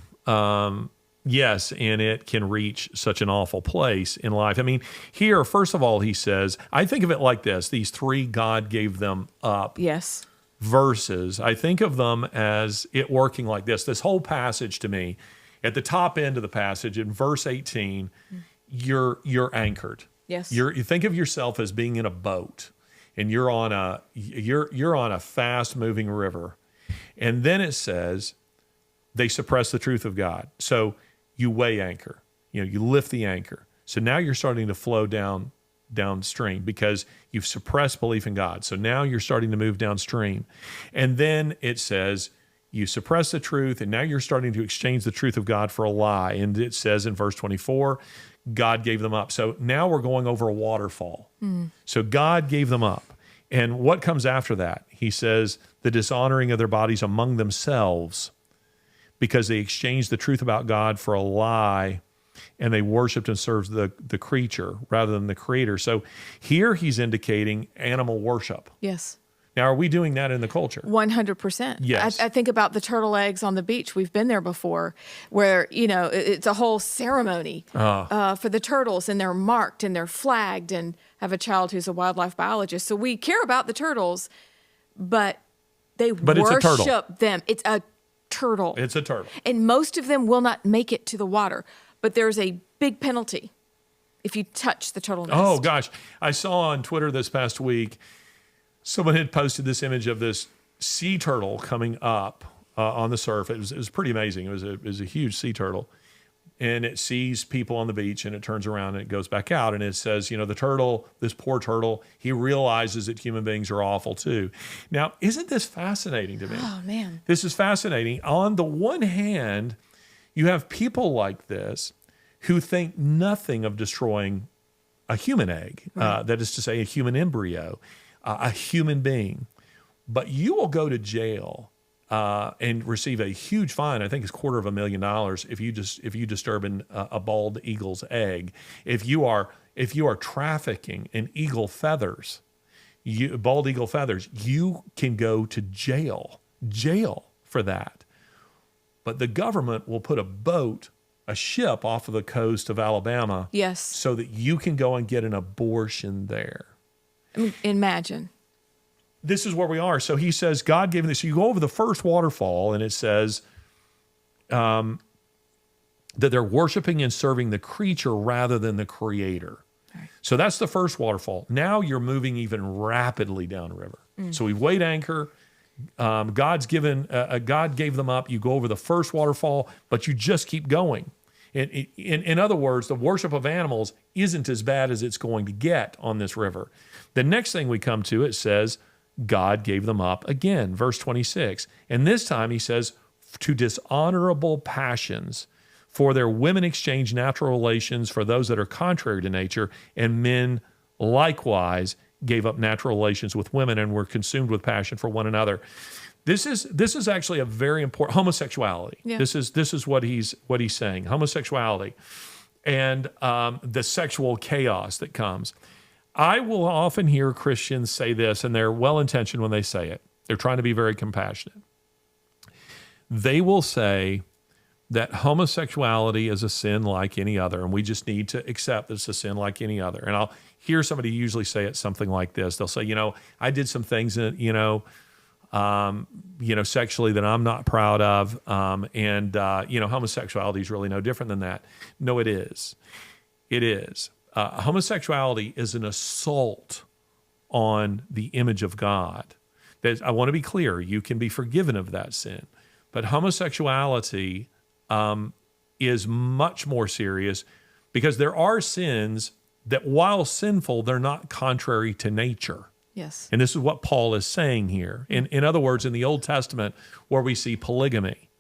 Yes, and it can reach such an awful place in life. I mean, here, first of all, he says, I think of it like this, these 3 God gave them up. Yes. Verses. I think of them as it working like this. This whole passage to me, at the top end of the passage, in verse 18, you're anchored. Yes. You think of yourself as being in a boat, and you're on a fast moving river. And then it says they suppress the truth of God. So you weigh anchor. You lift the anchor. So now you're starting to flow down downstream because you've suppressed belief in God. So now you're starting to move downstream. And then it says, you suppress the truth, and now you're starting to exchange the truth of God for a lie. And it says in verse 24, God gave them up. So now we're going over a waterfall. So God gave them up. And what comes after that? He says, the dishonoring of their bodies among themselves, because they exchanged the truth about God for a lie, and they worshiped and served the creature rather than the creator. So here he's indicating animal worship. Yes. Now, are we doing that in the culture? 100%. Yes. I think about the turtle eggs on the beach. We've been there before where, it's a whole ceremony for the turtles, and they're marked and they're flagged, and I have a child who's a wildlife biologist. So we care about the turtles, but worship them. It's a turtle. It's a turtle. And most of them will not make it to the water, but there's a big penalty if you touch the turtle nest. Oh, gosh. I saw on Twitter this past week, someone had posted this image of this sea turtle coming up on the surf. It was pretty amazing. It was a huge sea turtle. And it sees people on the beach, and it turns around and it goes back out. And it says, the turtle, this poor turtle, he realizes that human beings are awful too. Now, isn't this fascinating to me? Oh, man. This is fascinating. On the one hand, you have people like this who think nothing of destroying a human egg, Right. that is to say, a human embryo, a human being. But you will go to jail and receive a huge fine. I think it's $250,000 if you disturb a bald eagle's egg. If you are trafficking in eagle feathers, bald eagle feathers, you can go to jail for that. But the government will put a ship off of the coast of Alabama, Yes. so that you can go and get an abortion there. I mean, imagine. This is where we are. So he says, God gave this. So you go over the first waterfall, and it says that they're worshiping and serving the creature rather than the creator. Right. So that's the first waterfall. Now you're moving even rapidly downriver. So we've weighed anchor. God gave them up. You go over the first waterfall, but you just keep going. In other words, the worship of animals isn't as bad as it's going to get on this river. The next thing we come to, it says, God gave them up again, verse 26. And this time he says, to dishonorable passions, for their women exchange natural relations for those that are contrary to nature, and men likewise gave up natural relations with women and were consumed with passion for one another. This is actually a very important homosexuality. Yeah. This is what he's saying. Homosexuality and the sexual chaos that comes. I will often hear Christians say this, and they're well-intentioned when they say it. They're trying to be very compassionate. They will say that homosexuality is a sin like any other, and we just need to accept that it's a sin like any other. And I'll hear somebody usually say it something like this. They'll say, I did some things that, sexually that I'm not proud of, and homosexuality is really no different than that. No, it is. It is. Homosexuality is an assault on the image of God. I want to be clear, you can be forgiven of that sin. But homosexuality is much more serious, because there are sins that, while sinful, they're not contrary to nature. Yes. And this is what Paul is saying here. In other words, in the Old Testament, where we see polygamy,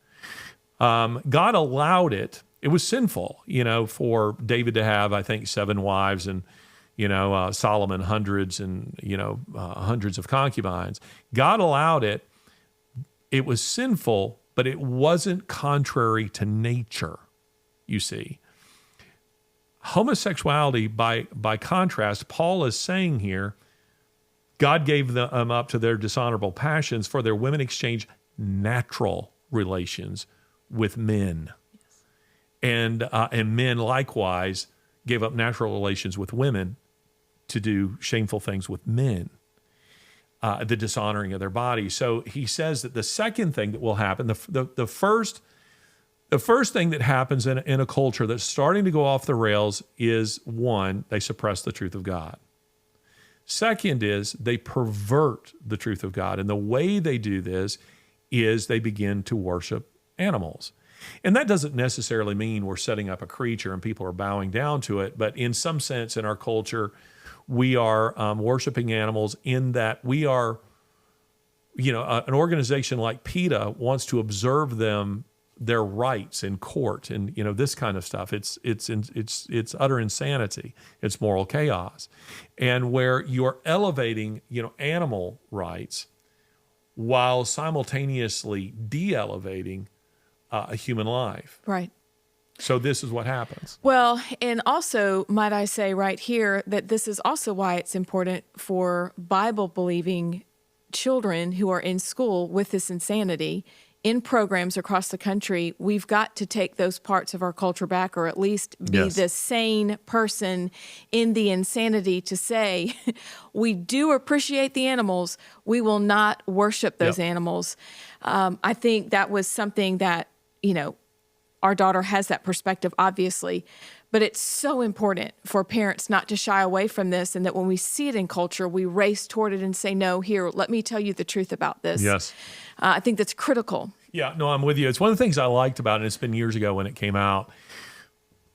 God allowed it. It was sinful, for David to have, I think, 7 wives, and, Solomon hundreds, and, hundreds of concubines. God allowed it. It was sinful, but it wasn't contrary to nature, you see. Homosexuality, by contrast, Paul is saying here, God gave them up to their dishonorable passions, for their women exchange natural relations with men. And men likewise gave up natural relations with women to do shameful things with men, the dishonoring of their body. So he says that the second thing that will happen, the first thing that happens in a culture that's starting to go off the rails is, one, they suppress the truth of God. Second is they pervert the truth of God. And the way they do this is they begin to worship animals. And that doesn't necessarily mean we're setting up a creature and people are bowing down to it. But in some sense, in our culture, we are worshiping animals in that we are, an organization like PETA wants to observe their rights in court and this kind of stuff. It's utter insanity. It's moral chaos, and where you're elevating animal rights while simultaneously de-elevating a human life. Right. So this is what happens. Well, and also, might I say right here that this is also why it's important for Bible-believing children who are in school with this insanity in programs across the country. We've got to take those parts of our culture back, or at least be the sane person in the insanity to say, we do appreciate the animals. We will not worship those animals. I think that was something that, our daughter has that perspective, obviously, but it's so important for parents not to shy away from this, and that when we see it in culture, we race toward it and say, no, here, let me tell you the truth about this. Yes. I think that's critical. Yeah, no, I'm with you. It's one of the things I liked about it, and it's been years ago when it came out,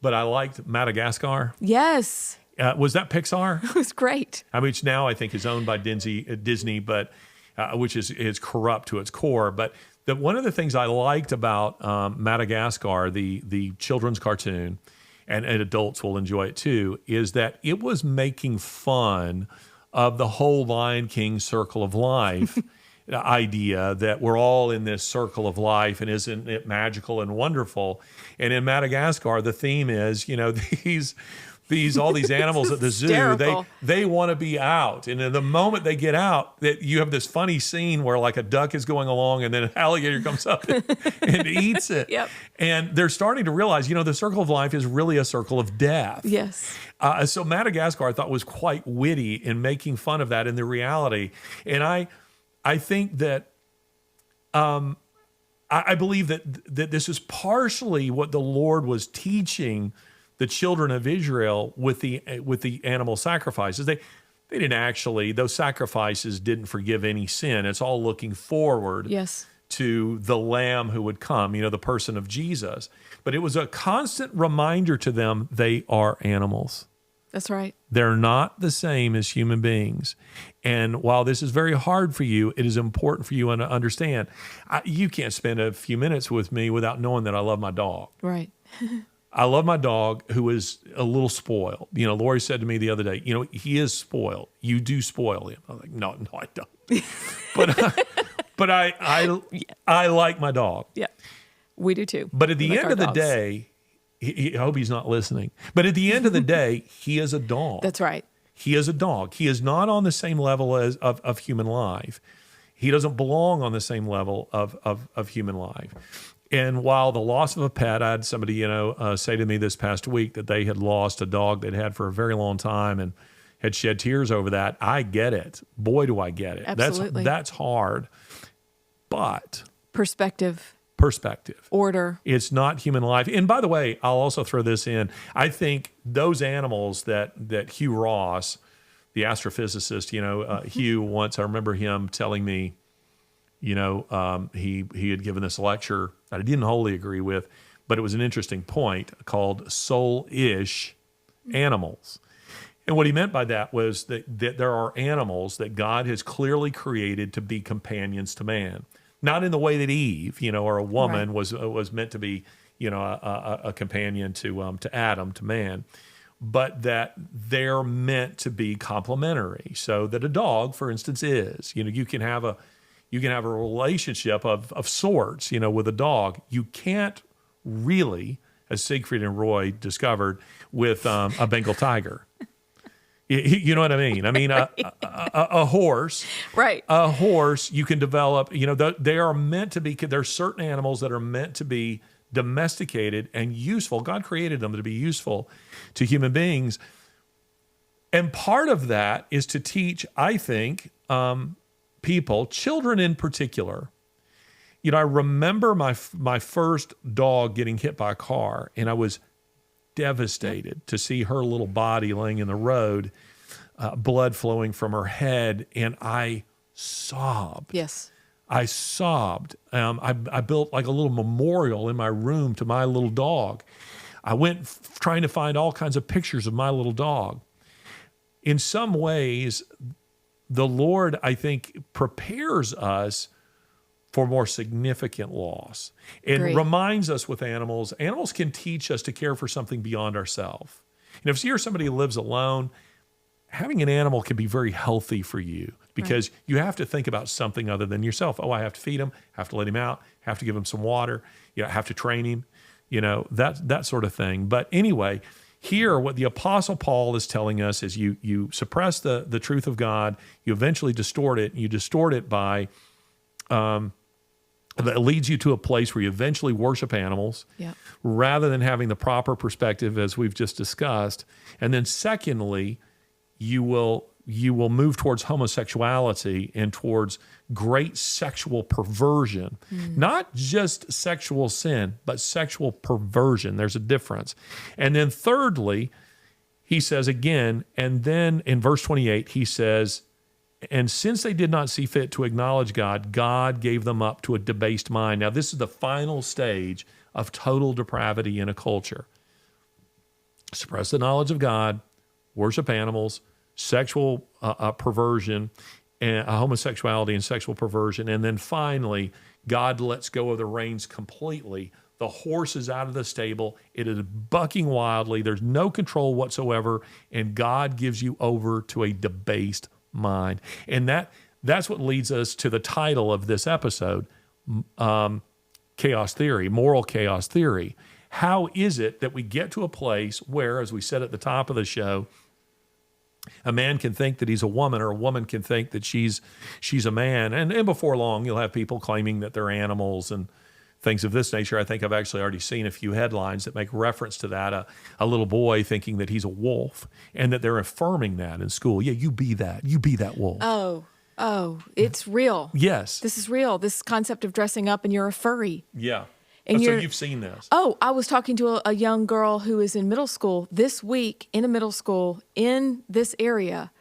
but I liked Madagascar. Yes. Was that Pixar? It was great. Which now I think is owned by Disney, but which is corrupt to its core. But one of the things I liked about Madagascar, the children's cartoon, and adults will enjoy it too, is that it was making fun of the whole Lion King circle of life idea, that we're all in this circle of life, and isn't it magical and wonderful? And in Madagascar, the theme is, all these animals at the zoo, they want to be out. And in the moment they get out, that you have this funny scene where like a duck is going along and then an alligator comes up and eats it. Yep. And they're starting to realize, the circle of life is really a circle of death. Yes. So Madagascar I thought was quite witty in making fun of that in the reality. And I think that I believe that this is partially what the Lord was teaching the children of Israel with the animal sacrifices. They didn't actually, those sacrifices didn't forgive any sin. It's all looking forward to the Lamb who would come, the person of Jesus. But it was a constant reminder to them they are animals. That's right. They're not the same as human beings. And while this is very hard for you, it is important for you to understand. You can't spend a few minutes with me without knowing that I love my dog. Right. I love my dog, who is a little spoiled. Lori said to me the other day, he is spoiled. You do spoil him. I'm like, no, I don't. But I like my dog. Yeah, we do too. But at the end of the day, I hope he's not listening. But at the end of the day, he is a dog. That's right. He is a dog. He is not on the same level of human life. He doesn't belong on the same level of human life. And while the loss of a pet, I had somebody, say to me this past week that they had lost a dog they'd had for a very long time and had shed tears over that. I get it. Boy, do I get it. Absolutely. That's hard. But Perspective. Order. It's not human life. And by the way, I'll also throw this in. I think those animals that Hugh Ross, the astrophysicist, Hugh once, I remember him telling me, he had given this lecture that I didn't wholly agree with, but it was an interesting point, called soul-ish animals. And what he meant by that was that there are animals that God has clearly created to be companions to man. Not in the way that Eve, or a woman was meant to be, a companion to Adam, to man, but that they're meant to be complementary. So that a dog, for instance, is, you can have a relationship of sorts, with a dog. You can't really, as Siegfried and Roy discovered, with a Bengal tiger. You know what I mean? I mean, a horse. Right. A horse, you can develop, they are meant to be, there's certain animals that are meant to be domesticated and useful. God created them to be useful to human beings. And part of that is to teach, I think, people, children in particular. I remember my first dog getting hit by a car, and I was devastated to see her little body laying in the road, blood flowing from her head, and I sobbed. Yes. I sobbed. I built like a little memorial in my room to my little dog. I went trying to find all kinds of pictures of my little dog. in some ways, the Lord, I think, prepares us for more significant loss. It reminds us with animals can teach us to care for something beyond ourselves. And if you're somebody who lives alone, having an animal can be very healthy for you because you have to think about something other than yourself. Oh, I have to feed him, have to let him out, have to give him some water, have to train him, that sort of thing. But anyway, here, what the Apostle Paul is telling us is you suppress the truth of God, you eventually distort it. You distort it by, that leads you to a place where you eventually worship animals rather than having the proper perspective, as we've just discussed. And then secondly, you will move towards homosexuality and towards great sexual perversion. Not just sexual sin, but sexual perversion. There's a difference. And then thirdly, he says again, and then in verse 28, he says, and since they did not see fit to acknowledge God, God gave them up to a debased mind. Now, this is the final stage of total depravity in a culture. Suppress the knowledge of God, worship animals, sexual perversion, and homosexuality and sexual perversion. And then finally, God lets go of the reins completely. The horse is out of the stable. It is bucking wildly. There's no control whatsoever. And God gives you over to a debased mind. And that's what leads us to the title of this episode, Chaos Theory, Moral Chaos Theory. How is it that we get to a place where, as we said at the top of the show, a man can think that he's a woman, or a woman can think that she's a man. And before long, you'll have people claiming that they're animals and things of this nature. I think I've actually already seen a few headlines that make reference to that. A little boy thinking that he's a wolf, and that they're affirming that in school. Yeah, you be that wolf. Oh, it's real. Yes. This is real. This concept of dressing up and you're a furry. Yeah. And so you've seen this. Oh, I was talking to a young girl who is in middle school this week, in a middle school in this area,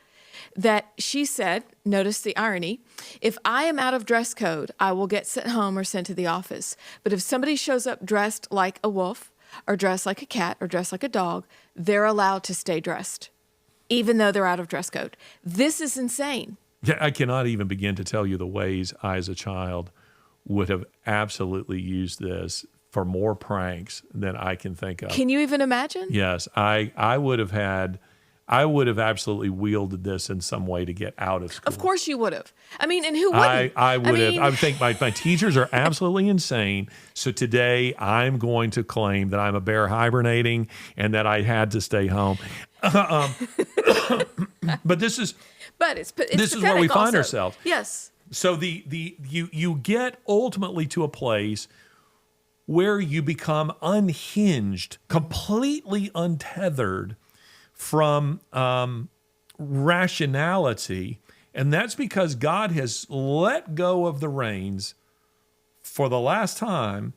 that she said, notice the irony, if I am out of dress code, I will get sent home or sent to the office. But if somebody shows up dressed like a wolf or dressed like a cat or dressed like a dog, they're allowed to stay dressed, even though they're out of dress code. This is insane. Yeah, I cannot even begin to tell you the ways I, as a child, would have absolutely used this for more pranks than I can think of. Can you even imagine? Yes, I would have absolutely wielded this in some way to get out of school. Of course you would have. I mean, and who wouldn't? I would have. I would think my teachers are absolutely insane. So today I'm going to claim that I'm a bear hibernating and that I had to stay home. But this is where we find ourselves. Yes. So you get ultimately to a place where you become unhinged, completely untethered from rationality, and that's because God has let go of the reins for the last time,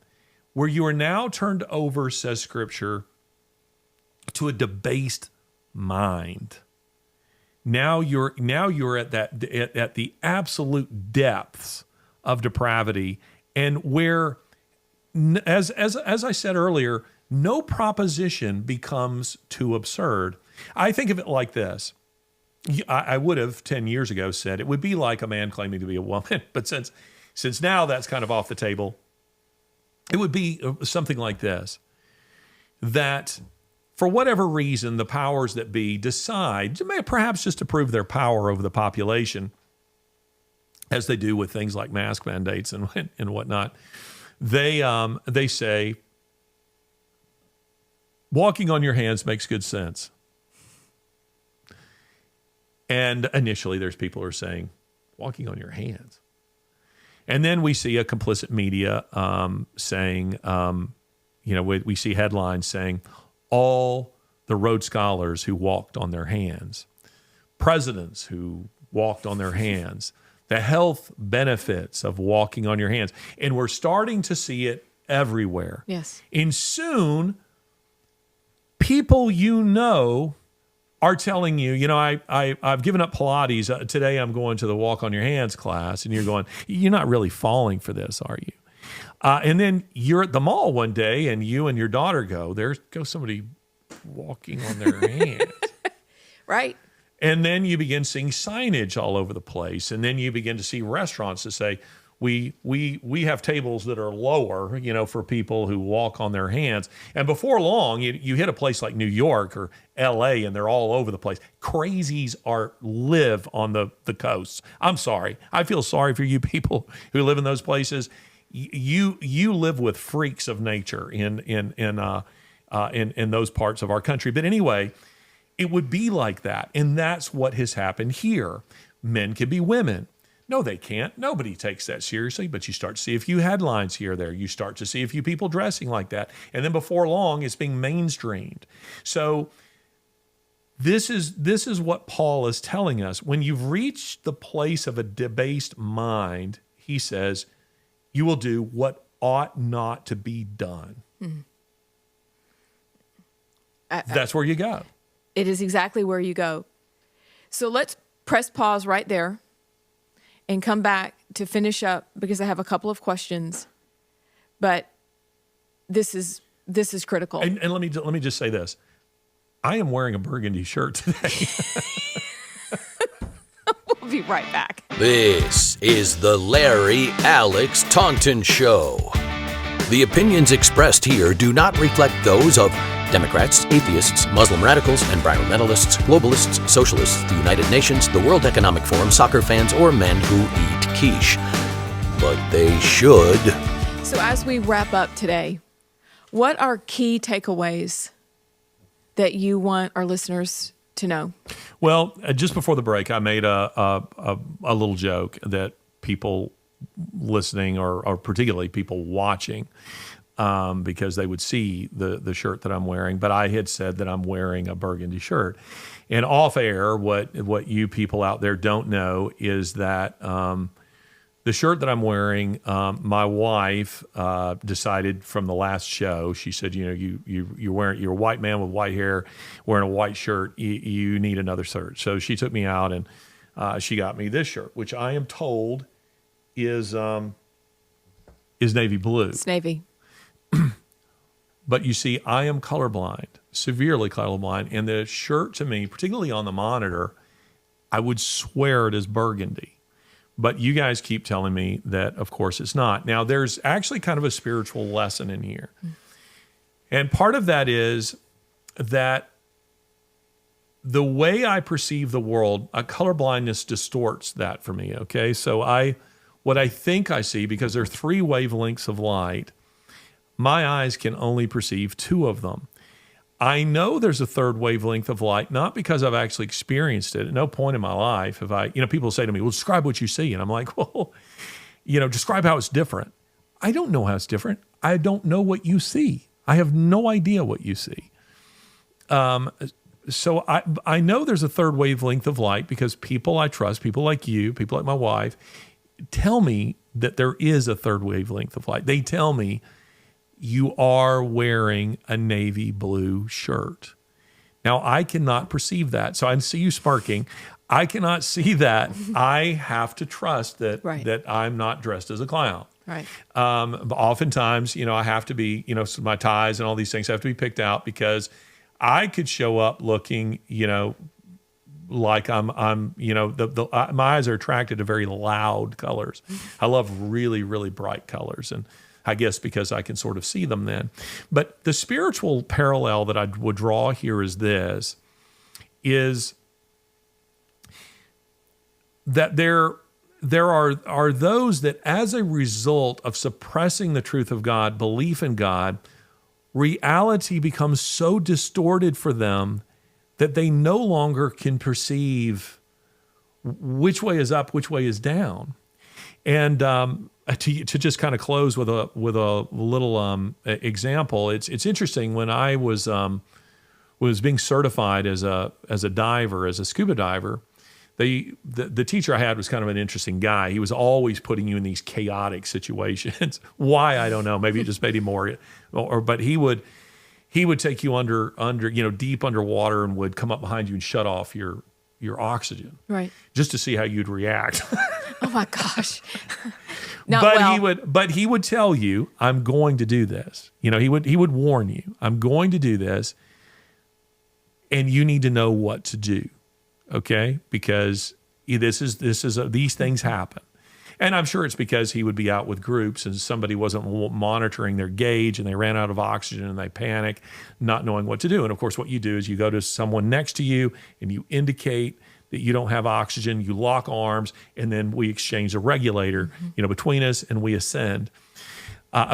where you are now turned over, says Scripture, to a debased mind. Now you're at the absolute depths of depravity, and where, as I said earlier, no proposition becomes too absurd. I think of it like this. I would have 10 years ago said it would be like a man claiming to be a woman, but since now that's kind of off the table, it would be something like this, that for whatever reason, the powers that be decide, perhaps just to prove their power over the population, as they do with things like mask mandates and whatnot, they say, walking on your hands makes good sense. And initially, there's people who are saying, walking on your hands. And then we see a complicit media saying, we see headlines saying, all the Rhodes Scholars who walked on their hands, presidents who walked on their hands, the health benefits of walking on your hands. And we're starting to see it everywhere. Yes. And soon, people are telling you, I've given up Pilates. Today I'm going to the Walk on Your Hands class. And you're going, you're not really falling for this, are you? And then you're at the mall one day and you and your daughter go, there goes somebody walking on their hands. Right. And then you begin seeing signage all over the place. And then you begin to see restaurants that say, we have tables that are lower, for people who walk on their hands. And before long, you hit a place like New York or LA, and they're all over the place. Crazies live on the coasts. I'm sorry. I feel sorry for you people who live in those places. You live with freaks of nature in those parts of our country. But anyway, it would be like that. And that's what has happened here. Men can be women. No, they can't. Nobody takes that seriously, but you start to see a few headlines here or there. You start to see a few people dressing like that. And then before long, it's being mainstreamed. So this is what Paul is telling us. When you've reached the place of a debased mind, he says, you will do what ought not to be done. Mm-hmm. That's where you go. It is exactly where you go. So let's press pause right there and come back to finish up, because I have a couple of questions, but this is critical. And let me just say this: I am wearing a burgundy shirt today. We'll be right back. This is the Larry Alex Taunton Show. The opinions expressed here do not reflect those of Democrats, atheists, Muslim radicals, environmentalists, globalists, socialists, the United Nations, the World Economic Forum, soccer fans, or men who eat quiche. But they should. So as we wrap up today, what are key takeaways that you want our listeners to know? Well, just before the break, I made a little joke that people listening or particularly people watching, because they would see the shirt that I'm wearing. But I had said that I'm wearing a burgundy shirt. And off air, what you people out there don't know is that the shirt that I'm wearing, my wife decided from the last show. She said, you're a white man with white hair wearing a white shirt. You need another shirt. So she took me out and she got me this shirt, which I am told is navy blue. It's navy. But you see, I am colorblind, severely colorblind, and the shirt to me, particularly on the monitor, I would swear it is burgundy. But you guys keep telling me that, of course, it's not. Now, there's actually kind of a spiritual lesson in here. And part of that is that the way I perceive the world, colorblindness distorts that for me, okay? So what I think I see, because there are 3 wavelengths of light, my eyes can only perceive 2 of them. I know there's a 3rd wavelength of light, not because I've actually experienced it. At no point in my life have I, people say to me, well, describe what you see. And I'm like, well, describe how it's different. I don't know how it's different. I don't know what you see. I have no idea what you see. So I know there's a 3rd wavelength of light because people I trust, people like you, people like my wife, tell me that there is a 3rd wavelength of light. They tell me, you are wearing a navy blue shirt. Now, I cannot perceive that. So I see you smirking. I cannot see that. I have to trust that that I'm not dressed as a clown. Right. But oftentimes, I have to be, so my ties and all these things have to be picked out, because I could show up looking, like I'm my eyes are attracted to very loud colors. I love really, really bright colors. And I guess because I can sort of see them then. But the spiritual parallel that I would draw here is this, is that there are those that, as a result of suppressing the truth of God, belief in God, reality becomes so distorted for them that they no longer can perceive which way is up, which way is down. And to just kind of close with a little example, it's interesting. When I was being certified as a diver, as a scuba diver, the teacher I had was kind of an interesting guy. He was always putting you in these chaotic situations. Why, I don't know. Maybe it just made him more. But he would take you under deep underwater and would come up behind you and shut off your oxygen, right? Just to see how you'd react. Oh my gosh! But he would tell you, "I'm going to do this." He would warn you, "I'm going to do this, and you need to know what to do." okay? Because these things happen. And I'm sure it's because he would be out with groups and somebody wasn't monitoring their gauge and they ran out of oxygen and they panic, not knowing what to do. And of course, what you do is you go to someone next to you and you indicate that you don't have oxygen, you lock arms, and then we exchange a regulator, between us, and we ascend.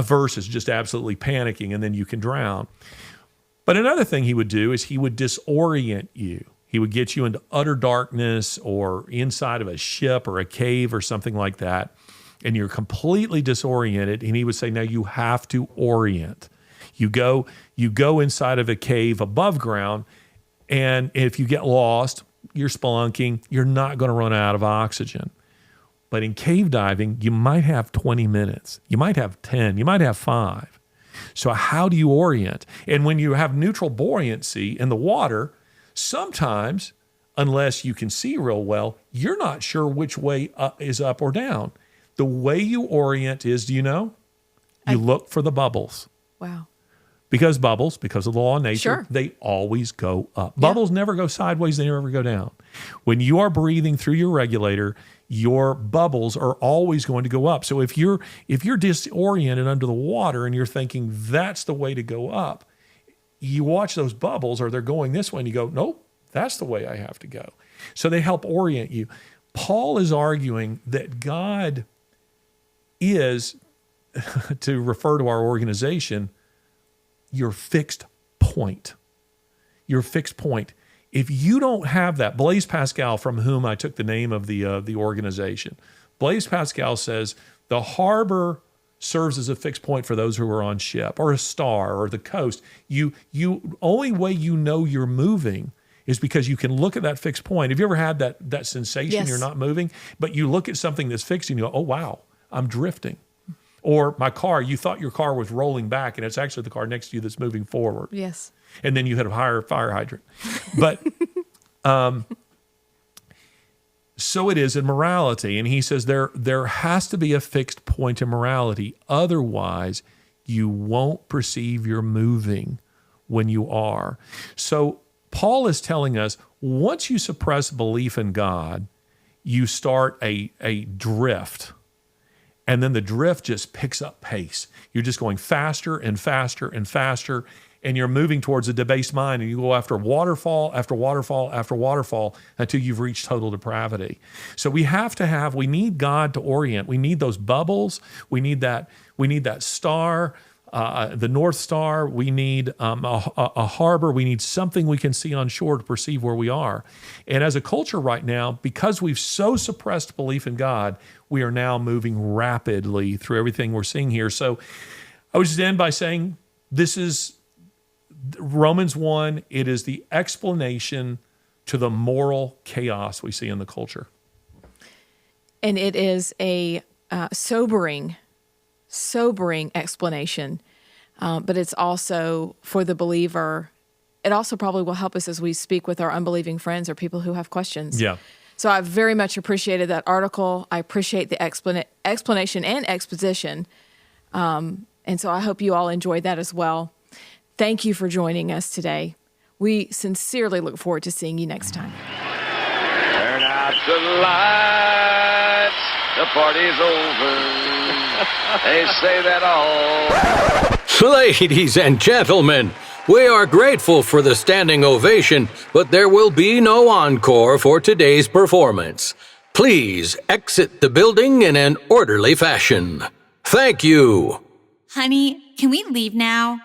Versus just absolutely panicking, and then you can drown. But another thing he would do is he would disorient you. He would get you into utter darkness or inside of a ship or a cave or something like that, and you're completely disoriented, and he would say, now you have to orient. You go inside of a cave above ground, and if you get lost, you're spelunking, you're not going to run out of oxygen. But in cave diving, you might have 20 minutes. You might have 10. You might have 5. So how do you orient? And when you have neutral buoyancy in the water, sometimes, unless you can see real well, you're not sure which way is up or down. The way you orient is, do you know? You look for the bubbles. Wow. Because bubbles, because of the law of nature, Sure. they always go up. Bubbles never go sideways, they never go down. When you are breathing through your regulator, your bubbles are always going to go up. So if you're disoriented under the water and you're thinking that's the way to go up, you watch those bubbles, or they're going this way, and you go, nope, that's the way I have to go. So they help orient you. Paul is arguing that God is, to refer to our organization, your fixed point. Your fixed point. If you don't have that, Blaise Pascal, from whom I took the name of the organization, Blaise Pascal says the harbor serves as a fixed point for those who are on ship, or a star, or the coast. You only way you know you're moving is because you can look at that fixed point. Have you ever had that sensation? Yes. You're not moving, but you look at something that's fixed and you go, oh wow, I'm drifting. Or my car, you thought your car was rolling back, and it's actually the car next to you that's moving forward. Yes. And then you hit a higher fire hydrant. But so it is in morality. And he says there has to be a fixed point in morality. Otherwise, you won't perceive you're moving when you are. So Paul is telling us, once you suppress belief in God, you start a drift. And then the drift just picks up pace. You're just going faster and faster and faster, and you're moving towards a debased mind, and you go after waterfall after waterfall after waterfall until you've reached total depravity. So we need God to orient. We need those bubbles. We need that star, the North Star. We need a harbor. We need something we can see on shore to perceive where we are. And as a culture right now, because we've so suppressed belief in God, we are now moving rapidly through everything we're seeing here. So I would just end by saying this is Romans 1. It is the explanation to the moral chaos we see in the culture. And it is a sobering explanation, but it's also, for the believer, it also probably will help us as we speak with our unbelieving friends or people who have questions. Yeah. So I very much appreciated that article. I appreciate the explanation and exposition. And so I hope you all enjoyed that as well. Thank you for joining us today. We sincerely look forward to seeing you next time. Turn out the lights, the party's over. They say that all. Ladies and gentlemen, we are grateful for the standing ovation, but there will be no encore for today's performance. Please exit the building in an orderly fashion. Thank you. Honey, can we leave now?